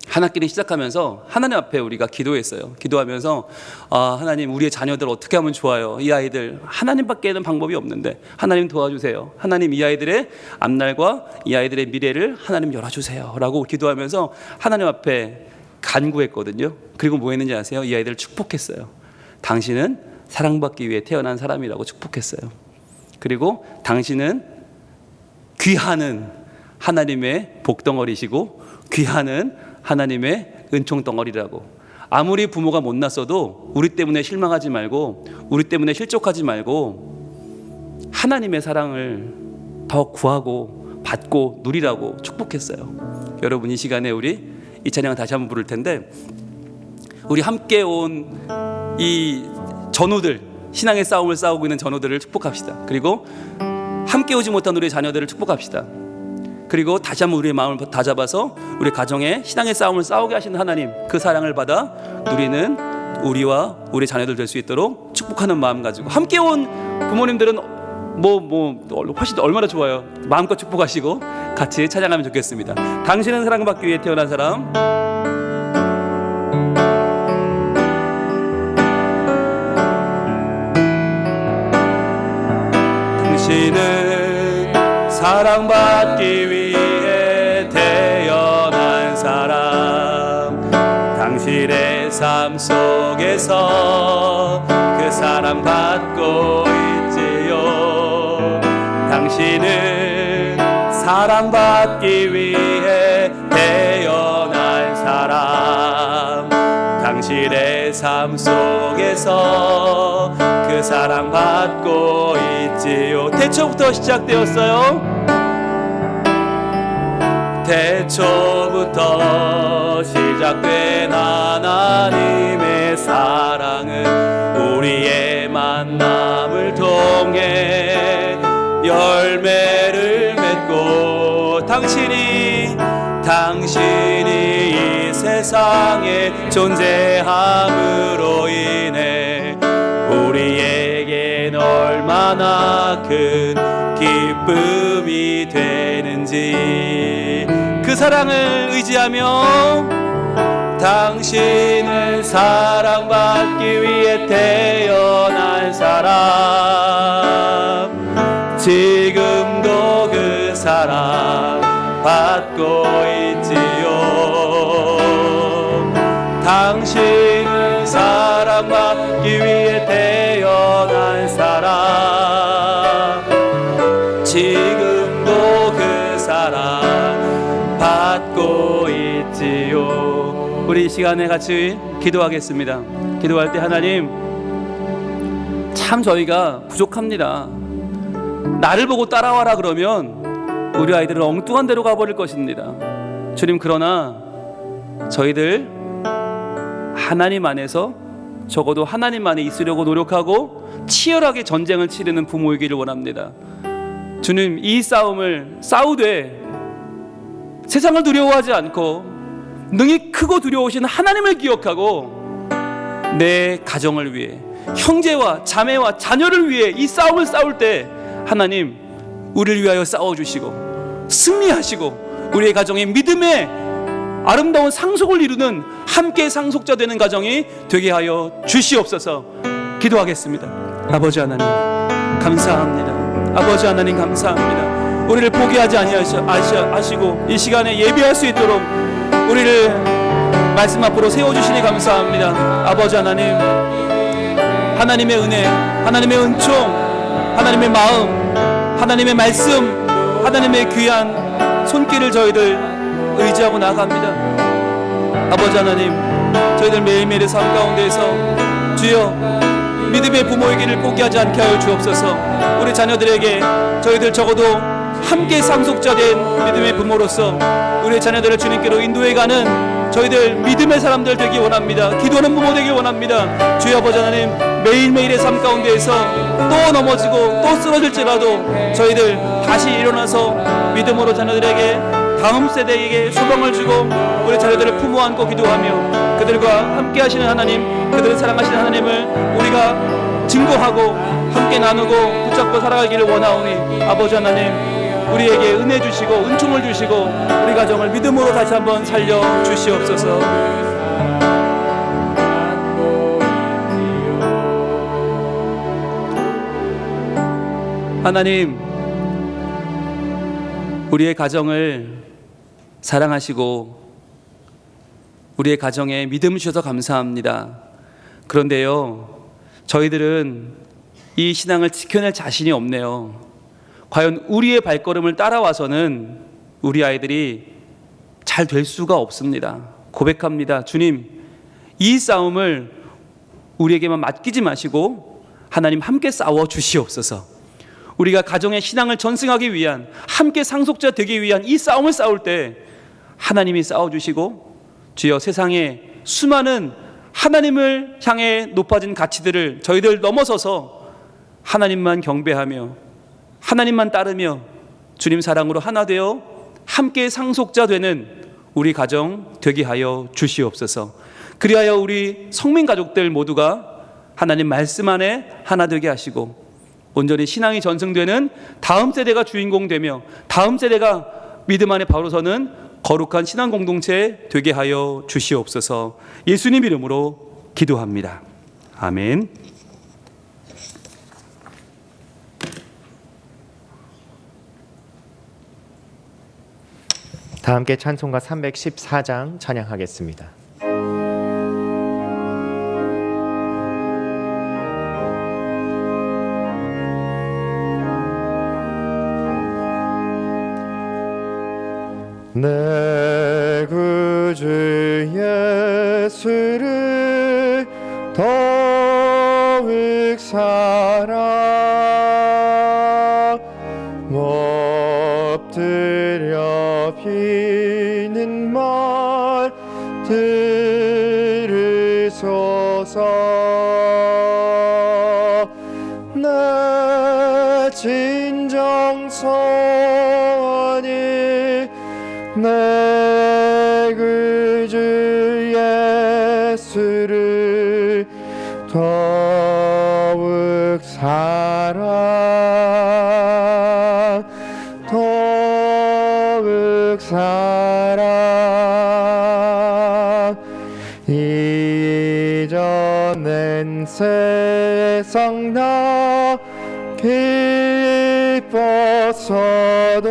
한 학기를 시작하면서 하나님 앞에 우리가 기도했어요. 기도하면서 하나님, 우리의 자녀들 어떻게 하면 좋아요? 이 아이들 하나님밖에는 방법이 없는데 하나님 도와주세요. 하나님, 이 아이들의 앞날과 이 아이들의 미래를 하나님 열어주세요 라고 기도하면서 하나님 앞에 간구했거든요. 그리고 뭐 했는지 아세요? 이 아이들을 축복했어요. 당신은 사랑받기 위해 태어난 사람이라고 축복했어요. 그리고 당신은 귀하는 하나님의 복덩어리시고 귀하는 하나님의 은총덩어리라고. 아무리 부모가 못났어도 우리 때문에 실망하지 말고, 우리 때문에 실족하지 말고, 하나님의 사랑을 더 구하고 받고 누리라고 축복했어요. 여러분, 이 시간에 우리 이 찬양 다시 한번 부를 텐데, 우리 함께 온 이 전우들, 신앙의 싸움을 싸우고 있는 전우들을 축복합시다. 그리고 함께 오지 못한 우리 자녀들을 축복합시다. 그리고 다시 한번 우리의 마음을 다잡아서 우리 가정에 신앙의 싸움을 싸우게 하시는 하나님, 그 사랑을 받아 누리는 우리와 우리 자녀들 될 수 있도록 축복하는 마음 가지고, 함께 온 부모님들은 훨씬 얼마나 좋아요. 마음껏 축복하시고 같이 찬양하면 좋겠습니다. 당신은 사랑받기 위해 태어난 사람. 당신은 사랑받기 위해 태어난 사람. 당신의 삶 속에서 그 사랑받고 있지요. 당신은 사랑받기 위해 태어난 사람. 당신의 삶 속에서 그 사랑받고 있지요. 태초부터 시작되었어요. 태초부터 시작된 하나님의 사랑은 우리의 만남을 통해 열매를 맺고 당신이 이 세상에 존재함으로 인해 우리에겐 얼마나 큰 기쁨이 되는지 그 사랑을 의지하며 당신은 사랑받기 위해 태어난 사람 지금도 그 사랑 받고 있지요. 당신은 사랑받기 위해 태어난 사람 지금도 그 사랑 받고 있지요. 우리 이 시간에 같이 기도하겠습니다. 기도할 때 하나님 참 저희가 부족합니다. 나를 보고 따라와라 그러면 우리 아이들은 엉뚱한 데로 가버릴 것입니다. 주님 그러나 저희들 하나님 안에서 적어도 하나님 안에 있으려고 노력하고 치열하게 전쟁을 치르는 부모이기를 원합니다. 주님 이 싸움을 싸우되 세상을 두려워하지 않고 능히 크고 두려우신 하나님을 기억하고 내 가정을 위해 형제와 자매와 자녀를 위해 이 싸움을 싸울 때 하나님 우리를 위하여 싸워주시고 승리하시고 우리의 가정에 믿음의 아름다운 상속을 이루는 함께 상속자 되는 가정이 되게 하여 주시옵소서. 기도하겠습니다. 아버지 하나님 감사합니다. 아버지 하나님 감사합니다. 우리를 포기하지 아니하시고 이 시간에 예비할 수 있도록 우리를 말씀 앞으로 세워주시니 감사합니다. 아버지 하나님 하나님의 은혜 하나님의 은총 하나님의 마음 하나님의 말씀 하나님의 귀한 손길을 저희들 의지하고 나아갑니다. 아버지 하나님 저희들 매일매일의 삶 가운데에서 주여 믿음의 부모이기를 포기하지 않게 하여 주옵소서. 우리 자녀들에게 저희들 적어도 함께 상속자 된 믿음의 부모로서 우리 자녀들을 주님께로 인도해가는 저희들 믿음의 사람들 되기 원합니다. 기도하는 부모 되기 원합니다. 주여 아버지 하나님 매일매일의 삶 가운데에서 또 넘어지고 또 쓰러질지라도 저희들 다시 일어나서 믿음으로 자녀들에게 다음 세대에게 소망을 주고 우리 자녀들을 품어 안고 기도하며 그들과 함께 하시는 하나님 그들을 사랑하시는 하나님을 우리가 증거하고 함께 나누고 붙잡고 살아가기를 원하오니 아버지 하나님 우리에게 은혜 주시고 은총을 주시고 우리 가정을 믿음으로 다시 한번 살려 주시옵소서. 하나님 우리의 가정을 사랑하시고 우리의 가정에 믿음 주셔서 감사합니다. 그런데요 저희들은 이 신앙을 지켜낼 자신이 없네요. 과연 우리의 발걸음을 따라와서는 우리 아이들이 잘 될 수가 없습니다. 고백합니다. 주님 이 싸움을 우리에게만 맡기지 마시고 하나님 함께 싸워 주시옵소서. 우리가 가정의 신앙을 전승하기 위한 함께 상속자 되기 위한 이 싸움을 싸울 때 하나님이 싸워주시고 주여 세상에 수많은 하나님을 향해 높아진 가치들을 저희들 넘어서서 하나님만 경배하며 하나님만 따르며 주님 사랑으로 하나 되어 함께 상속자 되는 우리 가정 되게 하여 주시옵소서. 그리하여 우리 성민 가족들 모두가 하나님 말씀 안에 하나 되게 하시고 온전히 신앙이 전승되는 다음 세대가 주인공 되며 다음 세대가 믿음 안에 바로 서는 거룩한 신앙 공동체 되게 하여 주시옵소서. 예수님 이름으로 기도합니다. 아멘. 다 함께 찬송가 314장 찬양하겠습니다. 내 구주 예수를 더욱 사랑 엎드려 비는 말 들으소서. 내 진정 내 구주 예수를 더욱 사랑 더욱 사랑 이전엔 세상 나 기뻤어도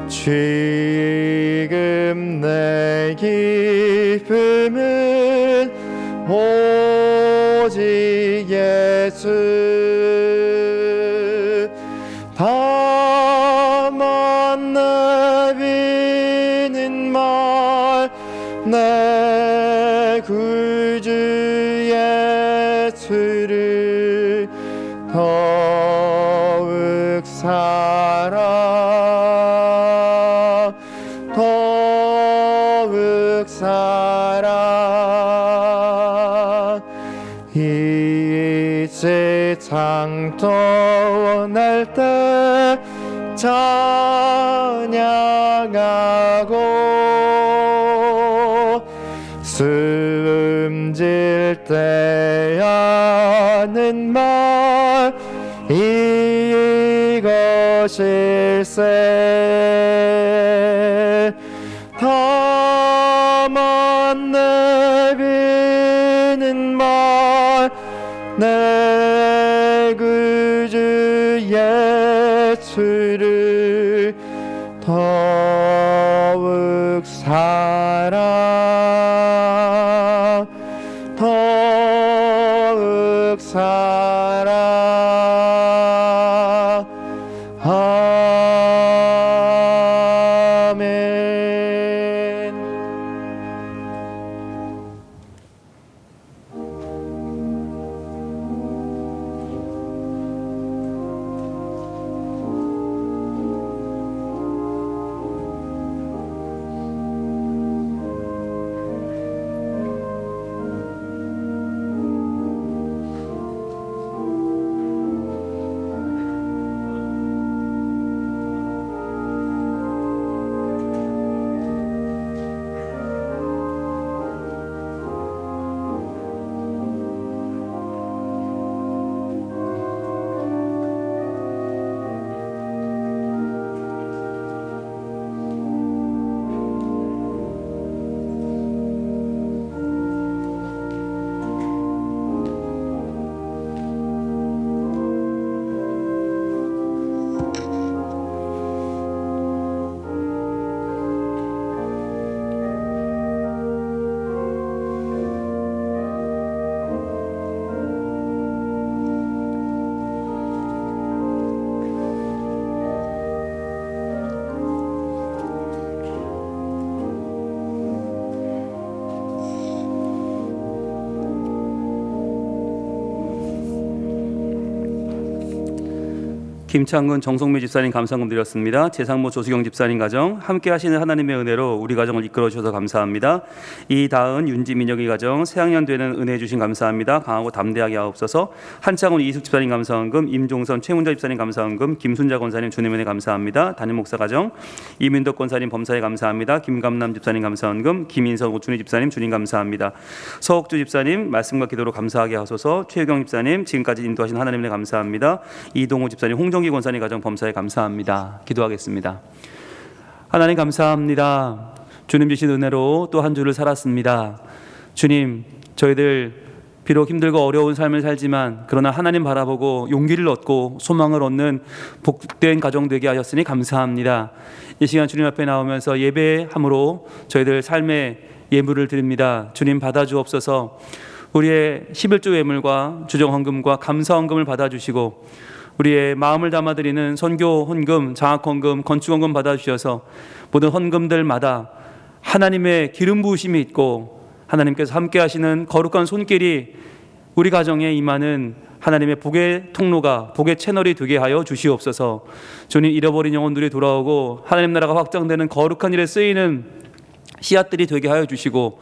지금 내 기쁨은 오직 예수 다만 내비는 말 내 구주 예수를 더욱 사랑 더욱 사랑 이 세상 떠날 때 찬양하고 숨질 때 하는 말 이것일세 다만 내비는 말 내 구주 예수를 더욱 사랑 더욱 사랑 아멘. 김창근 정성미 집사님 감사금 드렸습니다. 재상모 조수경 집사님 가정 함께 하시는 하나님의 은혜로 우리 가정을 이끌어 주셔서 감사합니다. 이다은 윤지민혁이 가정 새학년 되는 은혜 주신 감사합니다. 강하고 담대하게 하옵소서. 한창훈 이숙 집사님 감사원금, 임종선 최문자 집사님 감사원금, 김순자 권사님 주님 은혜 감사합니다. 담임 목사 가정 이민덕 권사님 범사에 감사합니다. 김감남 집사님 감사원금, 김인선 오춘희 집사님 주님 감사합니다. 서옥주 집사님 말씀과 기도로 감사하게 하소서. 최유경 집사님 지금까지 인도하신 하나님 은혜 감사합니다. 이동호 집사님 홍정기 권사님 가정 범사에 감사합니다. 기도하겠습니다. 하나님 감사합니다. 주님 주신 은혜로 또 한 주를 살았습니다. 주님, 저희들 비록 힘들고 어려운 삶을 살지만 그러나 하나님 바라보고 용기를 얻고 소망을 얻는 복된 가정 되게 하셨으니 감사합니다. 이 시간 주님 앞에 나오면서 예배함으로 저희들 삶의 예물을 드립니다. 주님 받아주옵소서. 우리의 11조 예물과 주정헌금과 감사헌금을 받아주시고 우리의 마음을 담아드리는 선교 헌금, 장학 헌금, 건축 헌금 받아주셔서 모든 헌금들마다 하나님의 기름 부으심이 있고 하나님께서 함께 하시는 거룩한 손길이 우리 가정에 임하는 하나님의 복의 통로가, 복의 채널이 되게 하여 주시옵소서. 주님, 잃어버린 영혼들이 돌아오고 하나님 나라가 확장되는 거룩한 일에 쓰이는 씨앗들이 되게 하여 주시고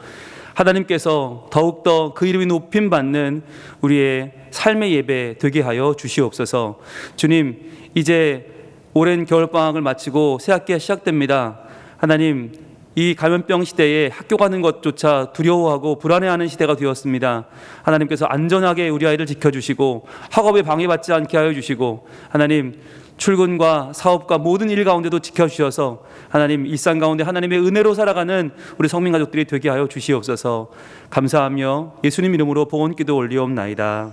하나님께서 더욱더 그 이름이 높임 받는 우리의 삶의 예배 되게 하여 주시옵소서. 주님, 이제 오랜 겨울방학을 마치고 새학기가 시작됩니다. 하나님, 이 감염병 시대에 학교 가는 것조차 두려워하고 불안해하는 시대가 되었습니다. 하나님께서 안전하게 우리 아이들 지켜주시고 학업에 방해받지 않게 하여 주시고 하나님, 출근과 사업과 모든 일 가운데도 지켜주셔서 하나님, 일상 가운데 하나님의 은혜로 살아가는 우리 성민 가족들이 되게 하여 주시옵소서. 감사하며 예수님 이름으로 봉헌기도 올리옵나이다.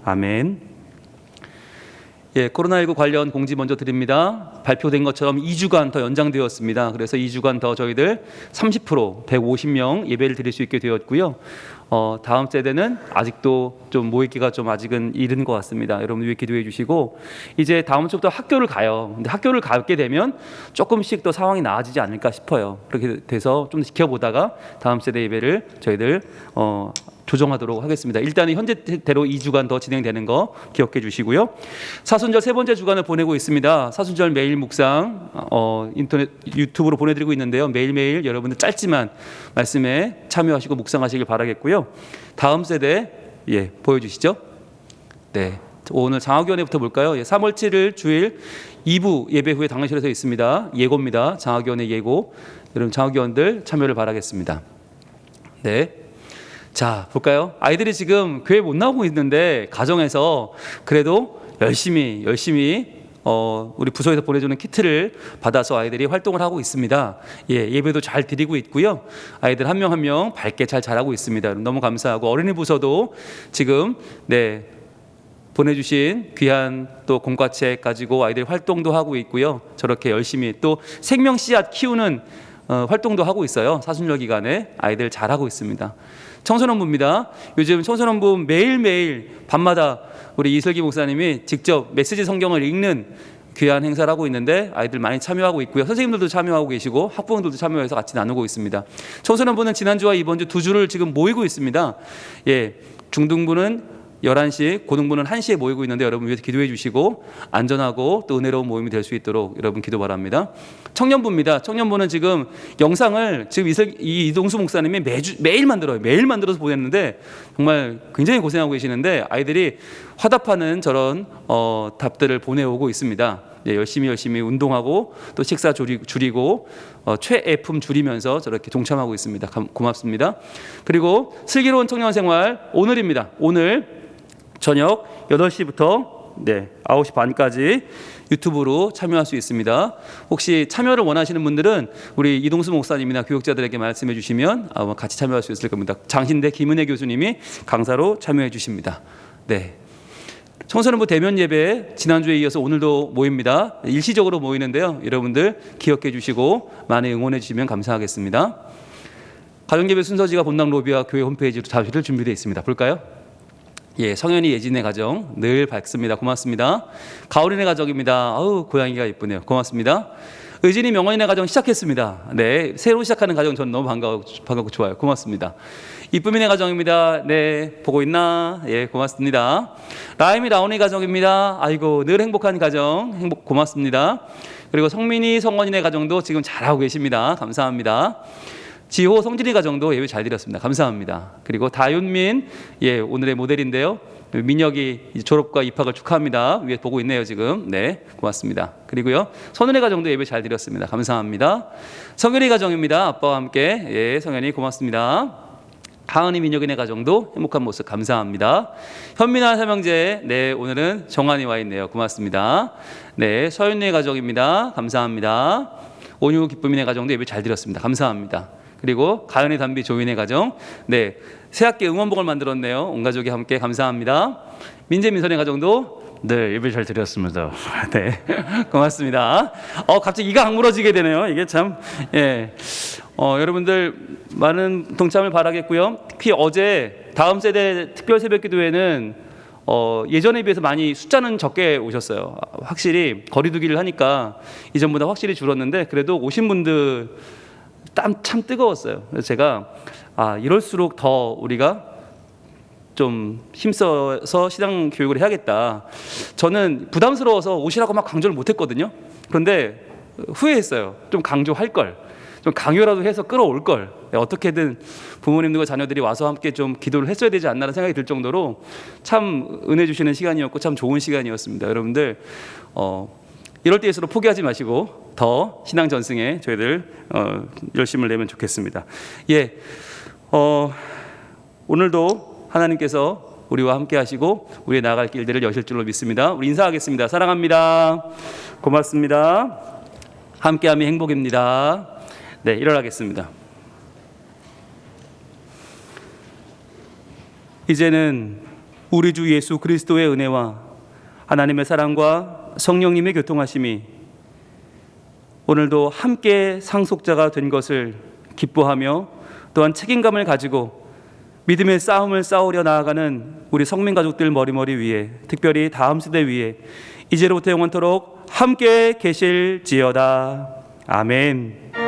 아멘. 예, 코로나19 관련 공지 먼저 드립니다. 발표된 것처럼 2주간 더 연장되었습니다. 그래서 2주간 더 저희들 30% 150명 예배를 드릴 수 있게 되었고요. 다음 세대는 아직도 좀 모이기가 좀 아직은 이른 것 같습니다. 여러분 위해 기도해 주시고 이제 다음 주부터 학교를 가요. 근데 학교를 가게 되면 조금씩 더 상황이 나아지지 않을까 싶어요. 그렇게 돼서 좀 지켜보다가 다음 세대 예배를 저희들 조정하도록 하겠습니다. 일단은 현재대로 2주간 더 진행되는 거 기억해 주시고요. 사순절 세 번째 주간을 보내고 있습니다. 사순절 매일 묵상 인터넷 유튜브로 보내드리고 있는데요. 매일매일 여러분들 짧지만 말씀에 참여하시고 묵상하시길 바라겠고요. 다음 세대 보여주시죠. 네, 오늘 장학위원회부터 볼까요? 3월 7일 주일 2부 예배 후에 당회실에서 있습니다. 예고입니다. 장학위원회 예고. 여러분 장학위원들 참여를 바라겠습니다. 네. 자, 볼까요? 아이들이 지금 교회 못 나오고 있는데 가정에서 그래도 열심히 우리 부서에서 보내주는 키트를 받아서 아이들이 활동을 하고 있습니다. 예배도 잘 드리고 있고요. 아이들 한 명 한 명 밝게 잘 자라고 있습니다. 너무 감사하고 어린이 부서도 지금 보내주신 귀한 또 공과책 가지고 아이들 활동도 하고 있고요. 저렇게 열심히 또 생명 씨앗 키우는 활동도 하고 있어요. 사순절 기간에 아이들 잘하고 있습니다. 청소년부입니다. 요즘 청소년부 매일매일 밤마다 우리 이슬기 목사님이 직접 메시지 성경을 읽는 귀한 행사를 하고 있는데 아이들 많이 참여하고 있고요. 선생님들도 참여하고 계시고 학부모들도 참여해서 같이 나누고 있습니다. 청소년부는 지난주와 이번 주 2주를 지금 모이고 있습니다. 중등부는 11시, 고등부는 1시에 모이고 있는데 여러분 위해서 기도해 주시고 안전하고 또 은혜로운 모임이 될 수 있도록 여러분 기도 바랍니다. 청년부입니다. 청년부는 지금 영상을 지금 이동수 목사님이 매일 만들어요. 매일 만들어서 보냈는데 정말 굉장히 고생하고 계시는데 아이들이 화답하는 저런 답들을 보내오고 있습니다. 열심히 운동하고 또 식사 줄이고 최애품 줄이면서 저렇게 동참하고 있습니다. 고맙습니다. 그리고 슬기로운 청년생활 오늘입니다. 오늘 저녁 8시부터 9시 반까지 유튜브로 참여할 수 있습니다. 혹시 참여를 원하시는 분들은 우리 이동수 목사님이나 교육자들에게 말씀해 주시면 아마 같이 참여할 수 있을 겁니다. 장신대 김은혜 교수님이 강사로 참여해 주십니다. 청소년부 대면 예배 지난주에 이어서 오늘도 모입니다. 일시적으로 모이는데요. 여러분들 기억해 주시고 많이 응원해 주시면 감사하겠습니다. 가정예배 순서지가 본당 로비와 교회 홈페이지로 자료를 준비되어 있습니다. 볼까요? 성현이 예진의 가정 늘 밝습니다. 고맙습니다. 가오린의 가정입니다. 고양이가 예쁘네요. 고맙습니다. 의진이 명원이네 가정 시작했습니다. 새로 시작하는 가정 전 너무 반갑고 좋아요. 고맙습니다. 이쁨이네 가정입니다. 보고 있나? 고맙습니다. 라임이 라온이 가정입니다. 아이고 늘 행복한 가정 고맙습니다. 그리고 성민이 성원이네 가정도 지금 잘하고 계십니다. 감사합니다. 지호 성진이 가정도 예배 잘 드렸습니다. 감사합니다. 그리고 다윤민 오늘의 모델인데요. 민혁이 졸업과 입학을 축하합니다. 위에 보고 있네요 지금. 고맙습니다. 그리고요 선은의 가정도 예배 잘 드렸습니다. 감사합니다. 성현이 가정입니다. 아빠와 함께 성현이 고맙습니다. 하은이 민혁이네 가정도 행복한 모습 감사합니다. 현민아 삼형제 오늘은 정한이 와 있네요. 고맙습니다. 서윤이의 가정입니다. 감사합니다. 온유 기쁨이네 가정도 예배 잘 드렸습니다. 감사합니다. 그리고 가연의 담비 조인의 가정 새학기 응원복을 만들었네요. 온 가족이 함께 감사합니다. 민재 민선의 가정도 예배 잘 드렸습니다. 고맙습니다. 갑자기 이가 악물어지게 되네요. 이게 참 여러분들 많은 동참을 바라겠고요. 특히 어제 다음 세대 특별 새벽 기도회는 예전에 비해서 많이 숫자는 적게 오셨어요. 확실히 거리두기를 하니까 이전보다 확실히 줄었는데 그래도 오신 분들 땀 참 뜨거웠어요. 그래서 제가 이럴수록 더 우리가 좀 힘써서 신앙 교육을 해야겠다. 저는 부담스러워서 오시라고 막 강조를 못했거든요. 그런데 후회했어요. 좀 강조할 걸, 좀 강요라도 해서 끌어올 걸. 어떻게든 부모님들과 자녀들이 와서 함께 좀 기도를 했어야 되지 않나라는 생각이 들 정도로 참 은혜 주시는 시간이었고 참 좋은 시간이었습니다. 여러분들 이럴 때일수록 포기하지 마시고 더 신앙 전승에 저희들 열심을 내면 좋겠습니다. 예, 오늘도 하나님께서 우리와 함께 하시고 우리의 나아갈 길들을 여실 줄로 믿습니다. 우리 인사하겠습니다. 사랑합니다. 고맙습니다. 함께함이 행복입니다. 네, 일어나겠습니다. 이제는 우리 주 예수 그리스도의 은혜와 하나님의 사랑과 성령님의 교통하심이 오늘도 함께 상속자가 된 것을 기뻐하며 또한 책임감을 가지고 믿음의 싸움을 싸우려 나아가는 우리 성민 가족들 머리머리 위에, 특별히 다음 세대 위에 이제로부터 영원토록 함께 계실지어다. 아멘.